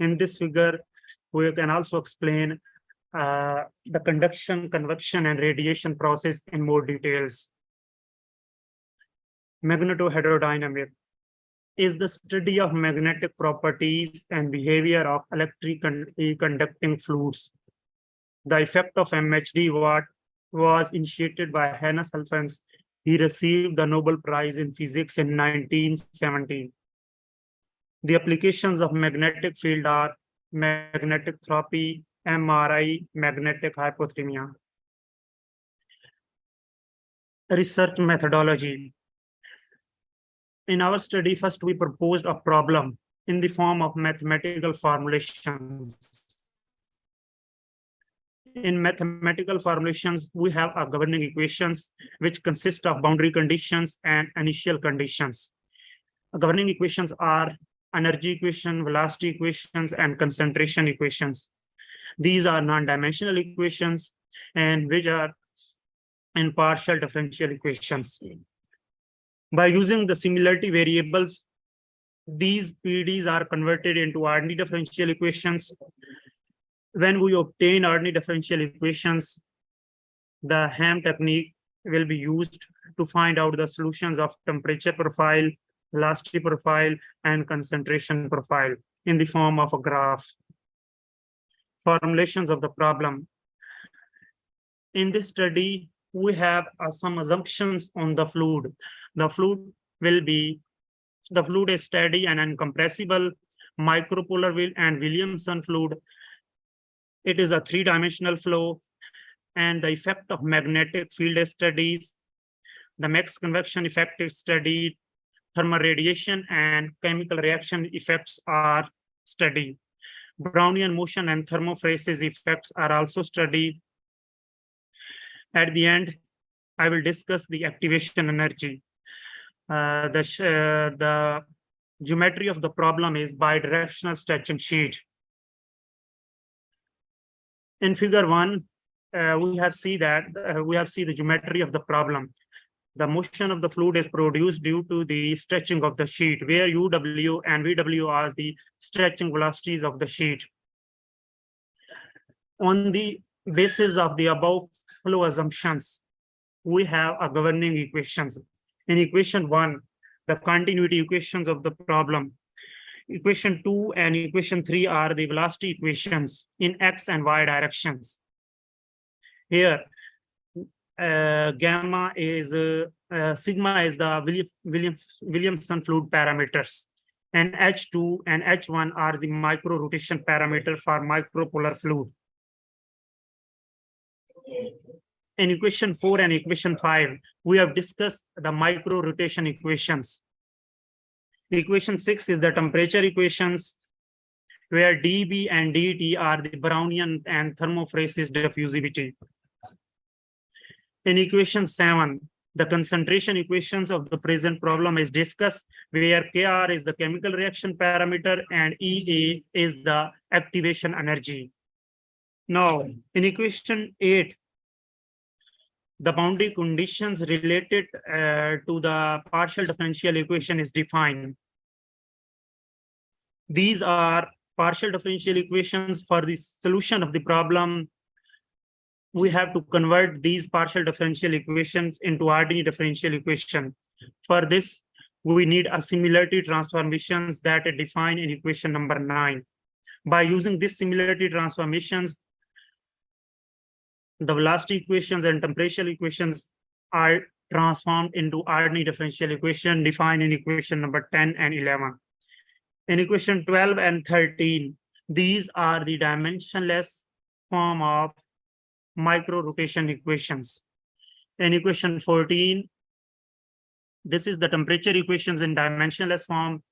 In this figure, we can also explain the conduction, convection, and radiation process in more details. Magnetohydrodynamics is the study of magnetic properties and behavior of electrically conducting fluids. The effect of MHD was initiated by Hannes Alfvén. He received the Nobel Prize in Physics in 1917. The applications of magnetic field are magnetic therapy, MRI, magnetic hypothermia. Research methodology. In our study, first we proposed a problem in the form of mathematical formulations. In mathematical formulations, we have a governing equations which consist of boundary conditions and initial conditions. Governing equations are energy equation, velocity equations, and concentration equations. These are non-dimensional equations and which are in partial differential equations. By using the similarity variables, these PDs are converted into ordinary differential equations. When we obtain ordinary differential equations, the Ham technique will be used to find out the solutions of temperature profile, velocity profile, and concentration profile in the form of a graph. Formulations of the problem. In this study, we have some assumptions on the fluid. The fluid is steady and incompressible, micropolar and Williamson fluid. It is a three-dimensional flow, and the effect of magnetic field studies, the max convection effect is studied, thermal radiation and chemical reaction effects are studied. Brownian motion and thermophoresis effects are also studied. At the end, I will discuss the activation energy. The geometry of the problem is bidirectional stretching sheet. In figure 1, we have seen the geometry of the problem. The motion of the fluid is produced due to the stretching of the sheet, where UW and VW are the stretching velocities of the sheet. On the basis of the above flow assumptions, we have a governing equations. In equation 1, the continuity equations of the problem. Equation 2 and equation 3 are the velocity equations in x and y directions. Here, gamma is sigma is the Williamson fluid parameters, and H2 and H1 are the micro rotation parameter for micropolar fluid. In equation 4 and equation 5, we have discussed the micro rotation equations. Equation 6 is the temperature equations, where dB and dt are the Brownian and thermophoresis diffusivity. In equation 7, the concentration equations of the present problem is discussed, where Kr is the chemical reaction parameter and Ea is the activation energy. Now, in equation 8, the boundary conditions related to the partial differential equation is defined. These are partial differential equations. For the solution of the problem, we have to convert these partial differential equations into ordinary differential equation. For this, we need a similarity transformations that are defined in equation number 9. By using these similarity transformations, the velocity equations and temperature equations are transformed into ordinary differential equation defined in equation number 10 and 11. In equation 12 and 13, these are the dimensionless form of micro rotation equations. In equation 14, this is the temperature equations in dimensionless form.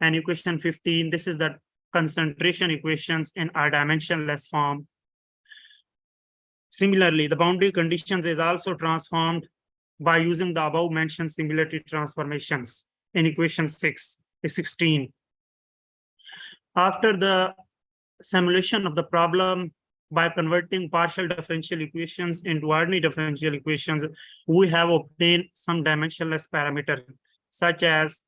And equation 15, this is the concentration equations in our dimensionless form. Similarly, the boundary conditions is also transformed by using the above mentioned similarity transformations in equation 16. After the simulation of the problem by converting partial differential equations into ordinary differential equations, we have obtained some dimensionless parameter, such as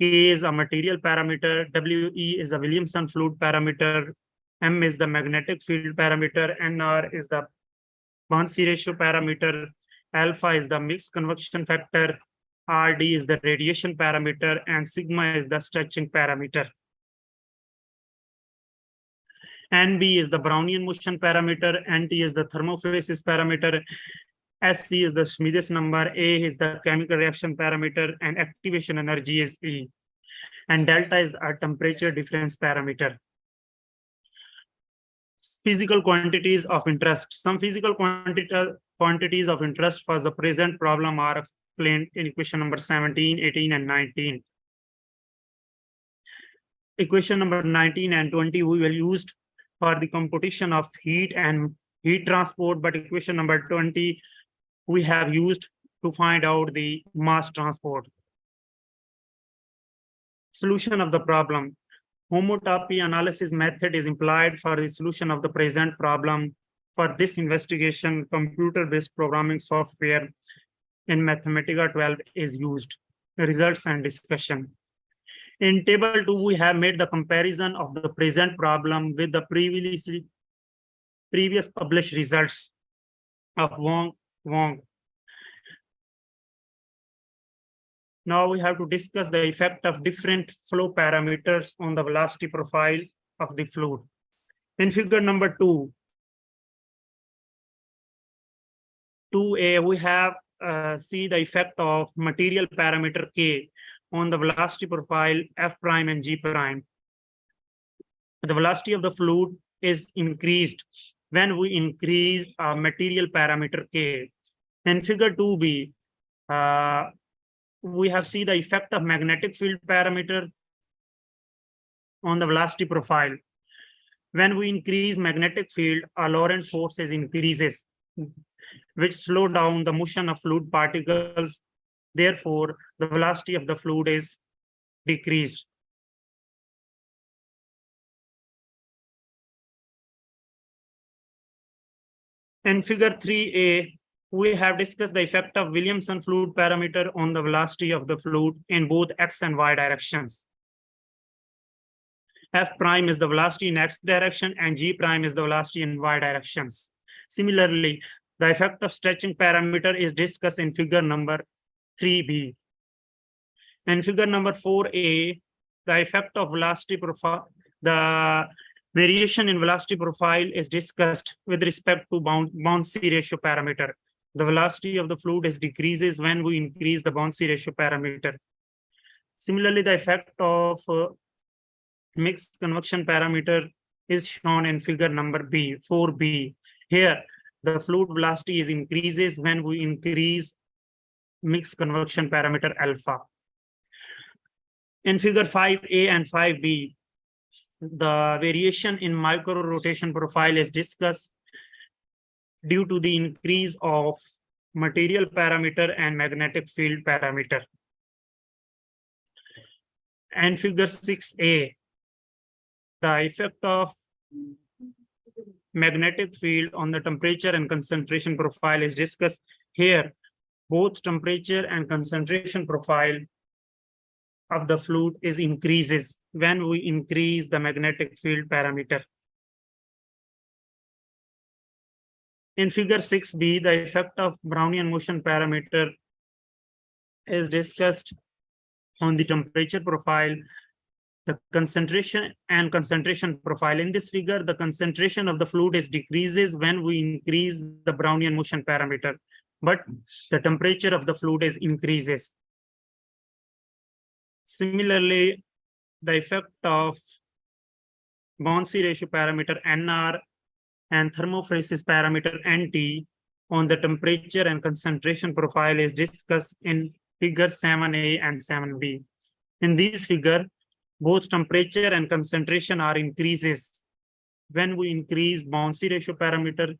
K is a material parameter, WE is a Williamson fluid parameter, M is the magnetic field parameter, NR is the Buoyancy ratio parameter, alpha is the mixed convection factor, RD is the radiation parameter, and sigma is the stretching parameter. NB is the Brownian motion parameter, NT is the thermophoresis parameter, SC is the Schmide's number, A is the chemical reaction parameter, and activation energy is E. And delta is our temperature difference parameter. Physical quantities of interest. Some physical quantities of interest for the present problem are explained in equation number 17, 18, and 19. Equation number 19 and 20 we will use for the computation of heat and heat transport, but equation number 20 we have used to find out the mass transport. Solution of the problem. Homotopy analysis method is employed for the solution of the present problem. For this investigation, computer-based programming software in Mathematica 12 is used. Results and discussion. In table 2, we have made the comparison of the present problem with the previous published results of Wong. Now we have to discuss the effect of different flow parameters on the velocity profile of the fluid. In figure number 2A, we have see the effect of material parameter K on the velocity profile F prime and G prime. The velocity of the fluid is increased when we increase material parameter K. In figure 2B, we have seen the effect of magnetic field parameter on the velocity profile. When we increase magnetic field, our Lorentz forces increases, which slow down the motion of fluid particles. Therefore, the velocity of the fluid is decreased. In figure 3A, we have discussed the effect of Williamson fluid parameter on the velocity of the fluid in both X and Y directions. F prime is the velocity in X direction and G prime is the velocity in Y directions. Similarly, the effect of stretching parameter is discussed in figure number 3B. And figure number 4a, the effect of velocity profile, the variation in velocity profile is discussed with respect to bouncy ratio parameter. The velocity of the fluid is decreases when we increase the bouncy ratio parameter. Similarly, the effect of mixed convection parameter is shown in figure number 4b. Here, the fluid velocity is increases when we increase mixed convection parameter alpha. In figure 5a and 5b, the variation in micro rotation profile is discussed due to the increase of material parameter and magnetic field parameter. And figure 6a, the effect of magnetic field on the temperature and concentration profile is discussed. Here, both temperature and concentration profile of the fluid is increases when we increase the magnetic field parameter. In figure 6b, the effect of Brownian motion parameter is discussed on the temperature profile, the concentration and concentration profile. In this figure, the concentration of the fluid is decreases when we increase the Brownian motion parameter, but the temperature of the fluid is increases. Similarly, the effect of bouncy ratio parameter NR and thermophoresis parameter NT on the temperature and concentration profile is discussed in figure 7a and 7b. In this figure, both temperature and concentration are increases when we increase bouncy ratio parameter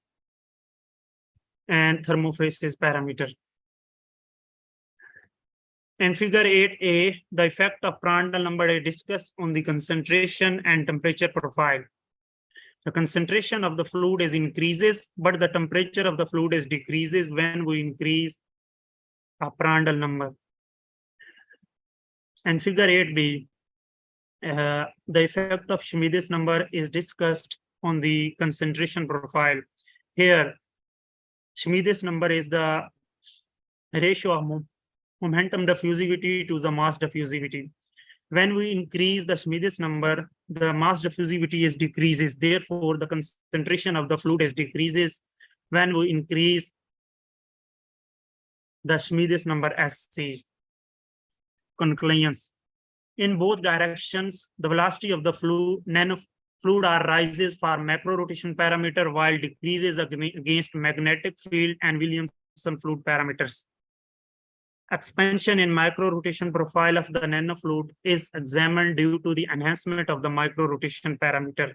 and thermophoresis parameter. In figure 8a, the effect of Prandtl number is discussed on the concentration and temperature profile. The concentration of the fluid is increases, but the temperature of the fluid is decreases when we increase a Prandtl number. And figure 8b, the effect of Schmide's number is discussed on the concentration profile. Here, Schmide's number is the ratio of momentum diffusivity to the mass diffusivity. When we increase the Schmide's number, the mass diffusivity is decreases. Therefore, the concentration of the fluid is decreases when we increase the Schmide's number SC. Conclusions. In both directions, the velocity of the fluid rises for macro rotation parameter while decreases against magnetic field and Williamson fluid parameters. Expansion in micro rotation profile of the nanofluid is examined due to the enhancement of the micro rotation parameter.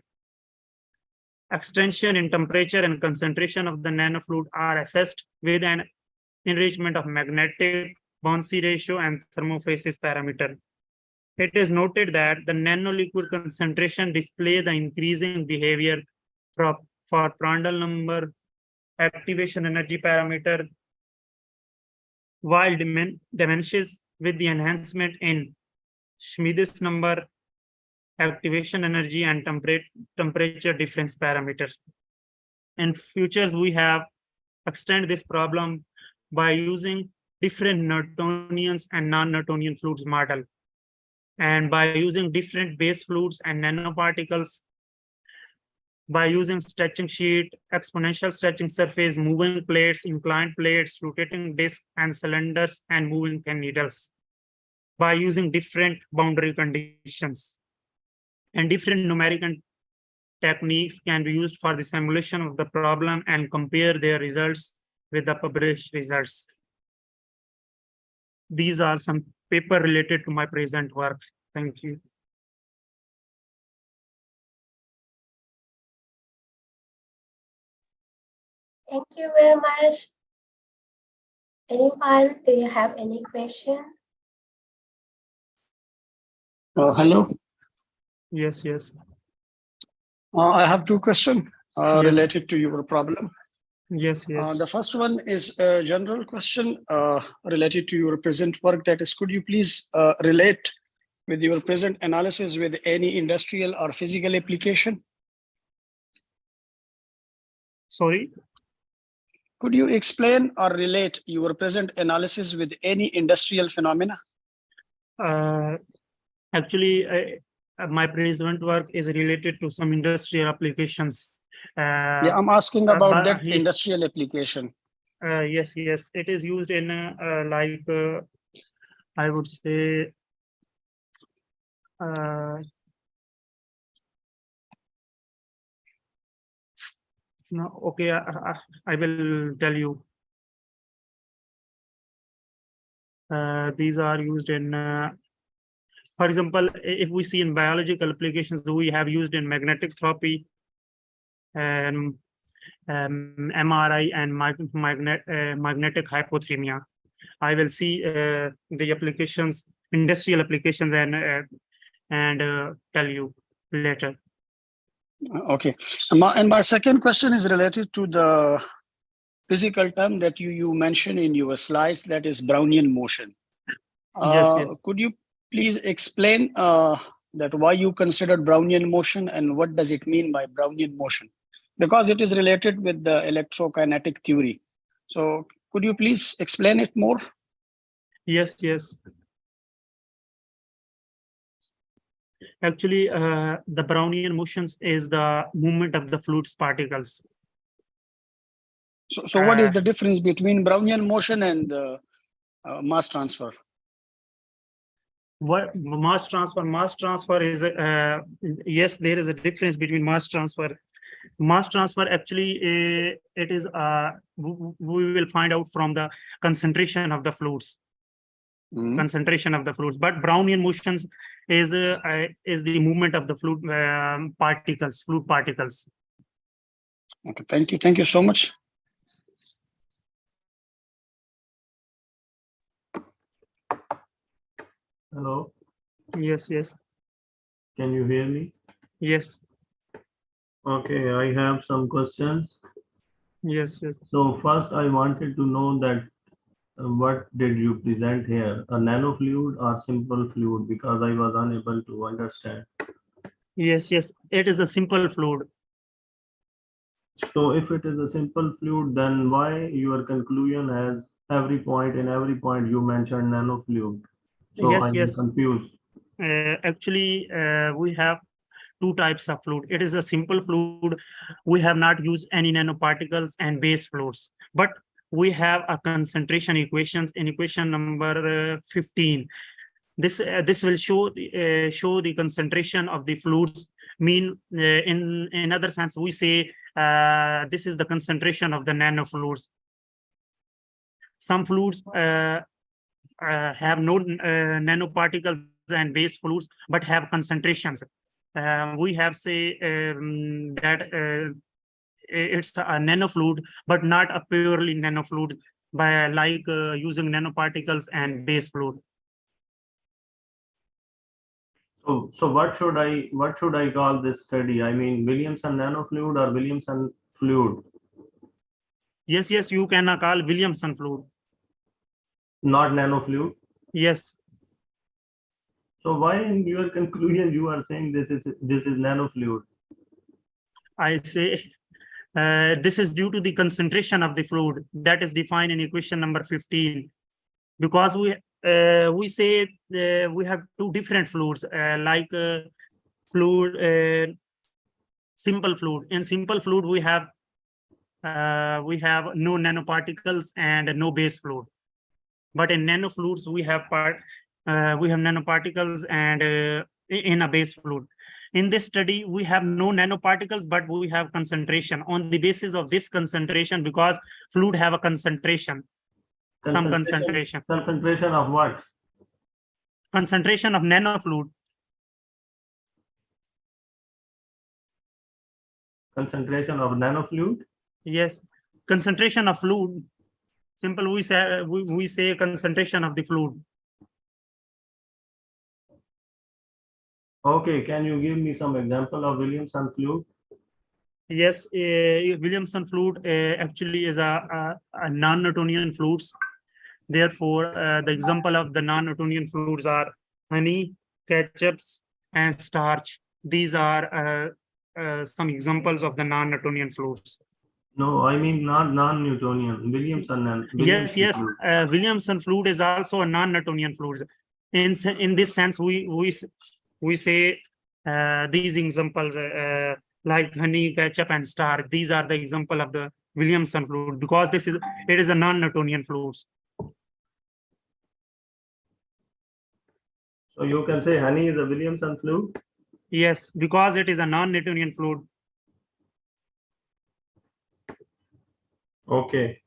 Extension in temperature and concentration of the nanofluid are assessed with an enrichment of magnetic, bouncy ratio, and thermophoresis parameter. It is noted that the nanoliquid concentration display the increasing behavior for Prandtl number, activation energy parameter, while diminishes with the enhancement in Schmide's number, activation energy, and temperature difference parameter. In futures, we have extend this problem by using different Newtonians and non-Newtonian fluids model, and by using different base fluids and nanoparticles, by using stretching sheet, exponential stretching surface, moving plates, inclined plates, rotating discs and cylinders, and moving thin needles, by using different boundary conditions. And different numerical techniques can be used for the simulation of the problem and compare their results with the published results. These are some paper related to my present work. Thank you. Thank you very much. Anyone, do you have any question? Hello. Yes. I have two questions Yes. related to your problem. Yes. The first one is a general question related to your present work. That is, could you please relate with your present analysis with any industrial or physical application? Sorry. Could you explain or relate your present analysis with any industrial phenomena? Actually, my present work is related to some industrial applications. Yeah, I'm asking about that Yes, industrial application. yes, it is used in I would say no, okay, I will tell you. These are used in, for example, if we see in biological applications, we have used in magnetic therapy and MRI and magnetic hypothermia. I will see the applications, industrial applications, and tell you later. Okay. And my second question is related to the physical term that you mentioned in your slides, that is Brownian motion. Yes. Could you please explain that why you considered Brownian motion and what does it mean by Brownian motion? Because it is related with the electrokinetic theory. So could you please explain it more? Yes. Actually, the Brownian motions is the movement of the fluid's particles. So what is the difference between Brownian motion and mass transfer? What mass transfer? Mass transfer is yes, there is a difference between mass transfer. Mass transfer actually it is we will find out from the concentration of the fluids. Concentration of the fluids, but Brownian motions is the movement of the fluid particles. Okay, thank you so much. Hello, Yes. can you hear me? Yes. Okay, I have some questions. Yes. So first I wanted to know that what did you present here, a nanofluid or simple fluid, because I was unable to understand. Yes, it is a simple fluid. So if it is a simple fluid, then why your conclusion has in every point you mentioned nanofluid? So I'm confused. Actually, we have two types of fluid. It is a simple fluid. We have not used any nanoparticles and base fluids, but we have a concentration equations in equation number 15. This will show the concentration of the fluids. Mean in other sense, we say this is the concentration of the nanofluids. Some fluids have no nanoparticles and base fluids, but have concentrations. We have say that it's a nanofluid, but not a purely nanofluid, by like using nanoparticles and base fluid. So what should I call this study? I mean, Williamson nanofluid or Williamson fluid? Yes, you can call Williamson fluid. Not nanofluid? Yes. So why in your conclusion you are saying this is nanofluid? I say this is due to the concentration of the fluid that is defined in equation number 15. Because we say we have two different fluids, like fluid, simple fluid. In simple fluid, we have no nanoparticles and no base fluid. But in nanofluids, we have nanoparticles and in a base fluid. In this study, we have no nanoparticles, but we have concentration. On the basis of this concentration, because fluid have a concentration. Some concentration. Concentration of what? Concentration of nanofluid. Concentration of nanofluid? Yes, concentration of fluid. Simple, we say concentration of the fluid. Okay, can you give me some example of Williamson fluid? Yes, Williamson fluid actually is a non-Newtonian fluids. Therefore, the example of the non-Newtonian fluids are honey, ketchups, and starch. These are some examples of the non-Newtonian fluids. No, I mean not non-Newtonian. Williamson. Yes. Williamson fluid is also a non-Newtonian fluid. in this sense, we say these examples like honey, ketchup, and star. These are the example of the Williamson fluid because it is a non-Newtonian fluids. So you can say honey is a Williamson fluid. Yes, because it is a non-Newtonian fluid. Okay.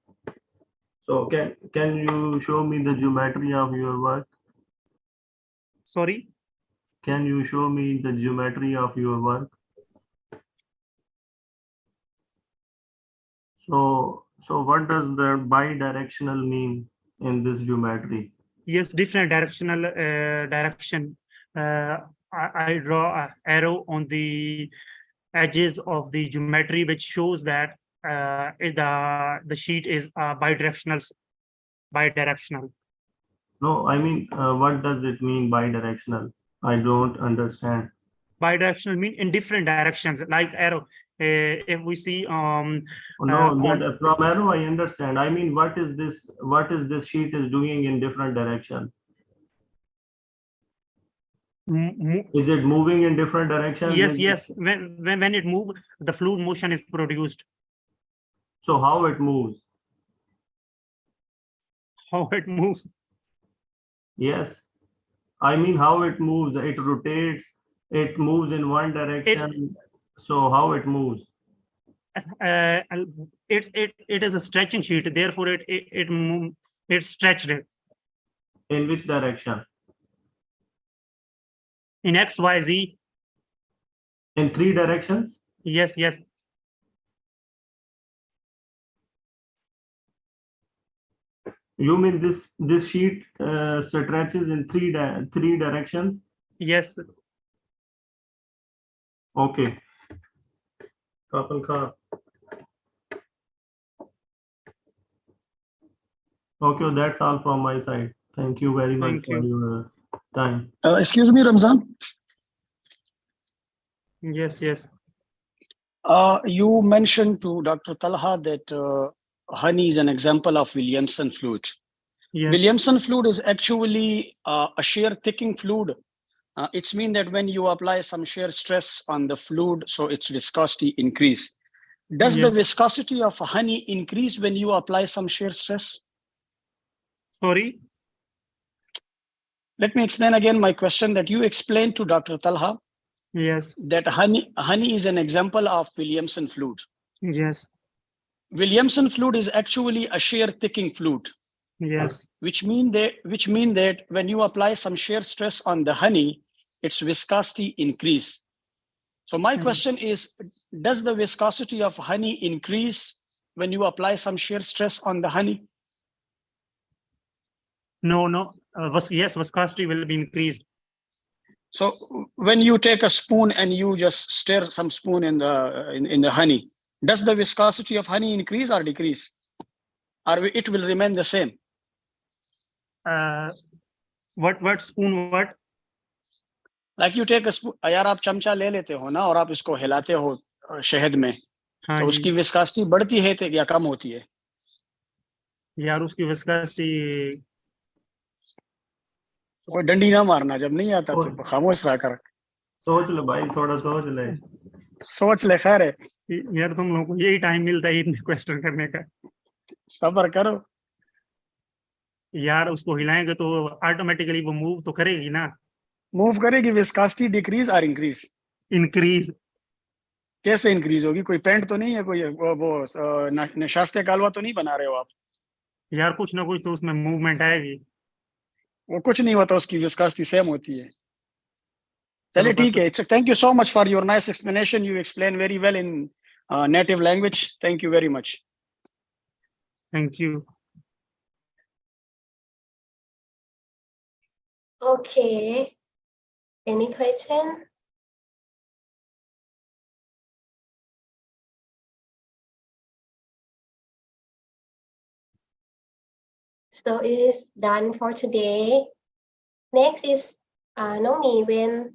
So can you show me the geometry of your work? Sorry. Can you show me the geometry of your work? So what does the bidirectional mean in this geometry? Yes, different directional direction. I draw an arrow on the edges of the geometry, which shows that the sheet is bidirectional. No, I mean, what does it mean bidirectional? I don't understand. Bidirectional mean in different directions, like arrow. If we see No, on- that from arrow I understand. I mean, what is this? What is this sheet is doing in different directions? Is it moving in different directions? yes. When it moves, the fluid motion is produced. So how it moves? How it moves? Yes. I mean, how it moves. It rotates. It moves in one direction. So how it moves? It is a stretching sheet, therefore it's stretched In which direction? in XYZ. In three directions? Yes. You mean this sheet stretches in three directions? Yes. Okay. Kapil Khan. Okay, that's all from my side. Thank you very much Thank for you. your time. Excuse me, Ramzan. Yes. You mentioned to Dr. Talha that honey is an example of Williamson fluid. Yes. Williamson fluid is actually a shear thickening fluid. It's mean that when you apply some shear stress on the fluid, so its viscosity increase. Does the Yes. viscosity of honey increase when you apply some shear stress? Sorry. Let me explain again my question that you explained to Dr. Talha Yes. that honey is an example of Williamson fluid. Yes. Williamson fluid is actually a shear thickening fluid. Yes. Which mean that when you apply some shear stress on the honey, its viscosity increase. So my question is, does the viscosity of honey increase when you apply some shear stress on the honey? No. Yes, viscosity will be increased. So when you take a spoon and you just stir some spoon in the honey, does the viscosity of honey increase or decrease? Or it will remain the same? What spoon? What? Like you take a spoon, यार आप चमचा ले लेते हो ना और आप इसको हिलाते हो शहद में, हाँ तो जी। उसकी विस्कासिटी बढ़ती है या कम होती है? यार उसकी विस्कॉसिटी कोई डंडी ना मारना, जब नहीं आता तो खामोश रहा कर। सोच ले भाई, थोड़ा सोच ले। सोच ले, खैर है यार, तुम लोगों को यही टाइम मिलता है इतने क्वेश्चन करने का। सब्र करो यार, उसको हिलाएंगे तो ऑटोमेटिकली वो मूव तो करेगी ना। मूव करेगी। विस्कासिटी डिक्रीज और इंक्रीज? इंक्रीज। कैसे इंक्रीज होगी? कोई पेंट तो नहीं है, कोई वो नशास्ते कालवा तो नहीं बना रहे हो आप? यार कुछ ना कुछ तो उसमें मूवमेंट आएगी। वो कुछ नहीं होता, उसकी विस्कासिटी सेम होती है। चलिए ठीक है। Thank you so much for your nice explanation. You explain very well in native language. Thank you very much. Thank you. Okay. Any question? So it is done for today. Next is Nomi when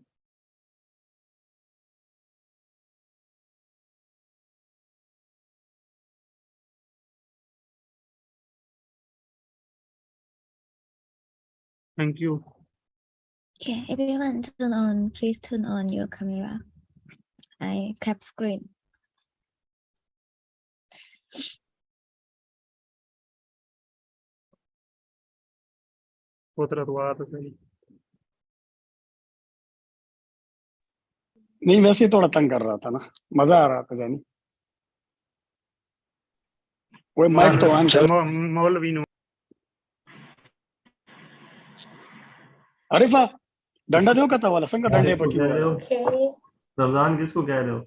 thank you. Okay, everyone turn on, please turn on your camera. I cap screen. Outra do lado aí. नहीं वैसे थोड़ा तंग कर रहा था ना मजा आ रहा था जानी वो माइक तो ऑन चल मौलवी नु अरिफा डंडा दो कता वाला संग डंडे किसको पटी कह रहे हुआ हो Okay. रमजान किसको कह रहे हो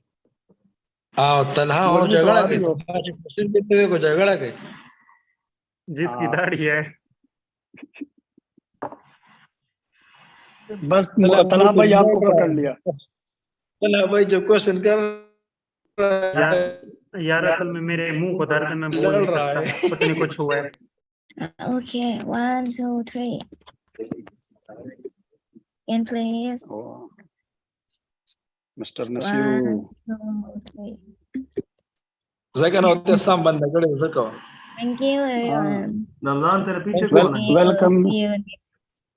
हाँ तनहा और मौलवी तो झगड़ा आ के रही हो क्वेश्चन करते हुए को झगड़ा के जिसकी हाँ। दाढ़ी है बस तनहा तला भाई बोल आपको रहा पकड़ है। लिया तनहा भाई जब क्वेश्चन कर यार असल में मेरे मुंह को दर्द है मैं बोल नहीं रहा है। सकता पता नहीं कुछ हुआ है Okay, 1, 2, 3. And please. Mister नसीरू 1, 2, 3. Zakan hotel samban da gare zaka. Thank you, everyone. Ramzan तेरे पीछे Well, कौन है welcome. See you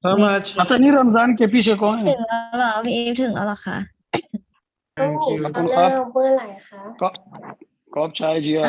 How next much? पता नहीं रमजान के पीछे कौन ถึ है งแล้วเหรอพี่อีฟถึงแล้วเหรอคะ น้องหมี ขอบ ค คุ ราว ณ ห ครั น้า บ เมื่อไหร่คะ कॉप चाय जिया